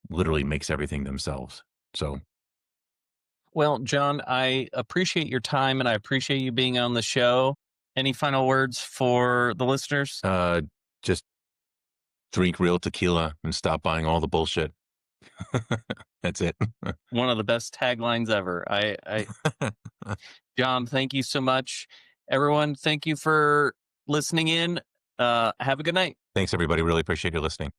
literally makes everything themselves. So. Well, John, I appreciate your time and I appreciate you being on the show. Any final words for the listeners? Just drink real tequila and stop buying all the bullshit. That's it. One of the best taglines ever. John, thank you so much. Everyone, thank you for listening in. Have a good night. Thanks, everybody. Really appreciate you listening.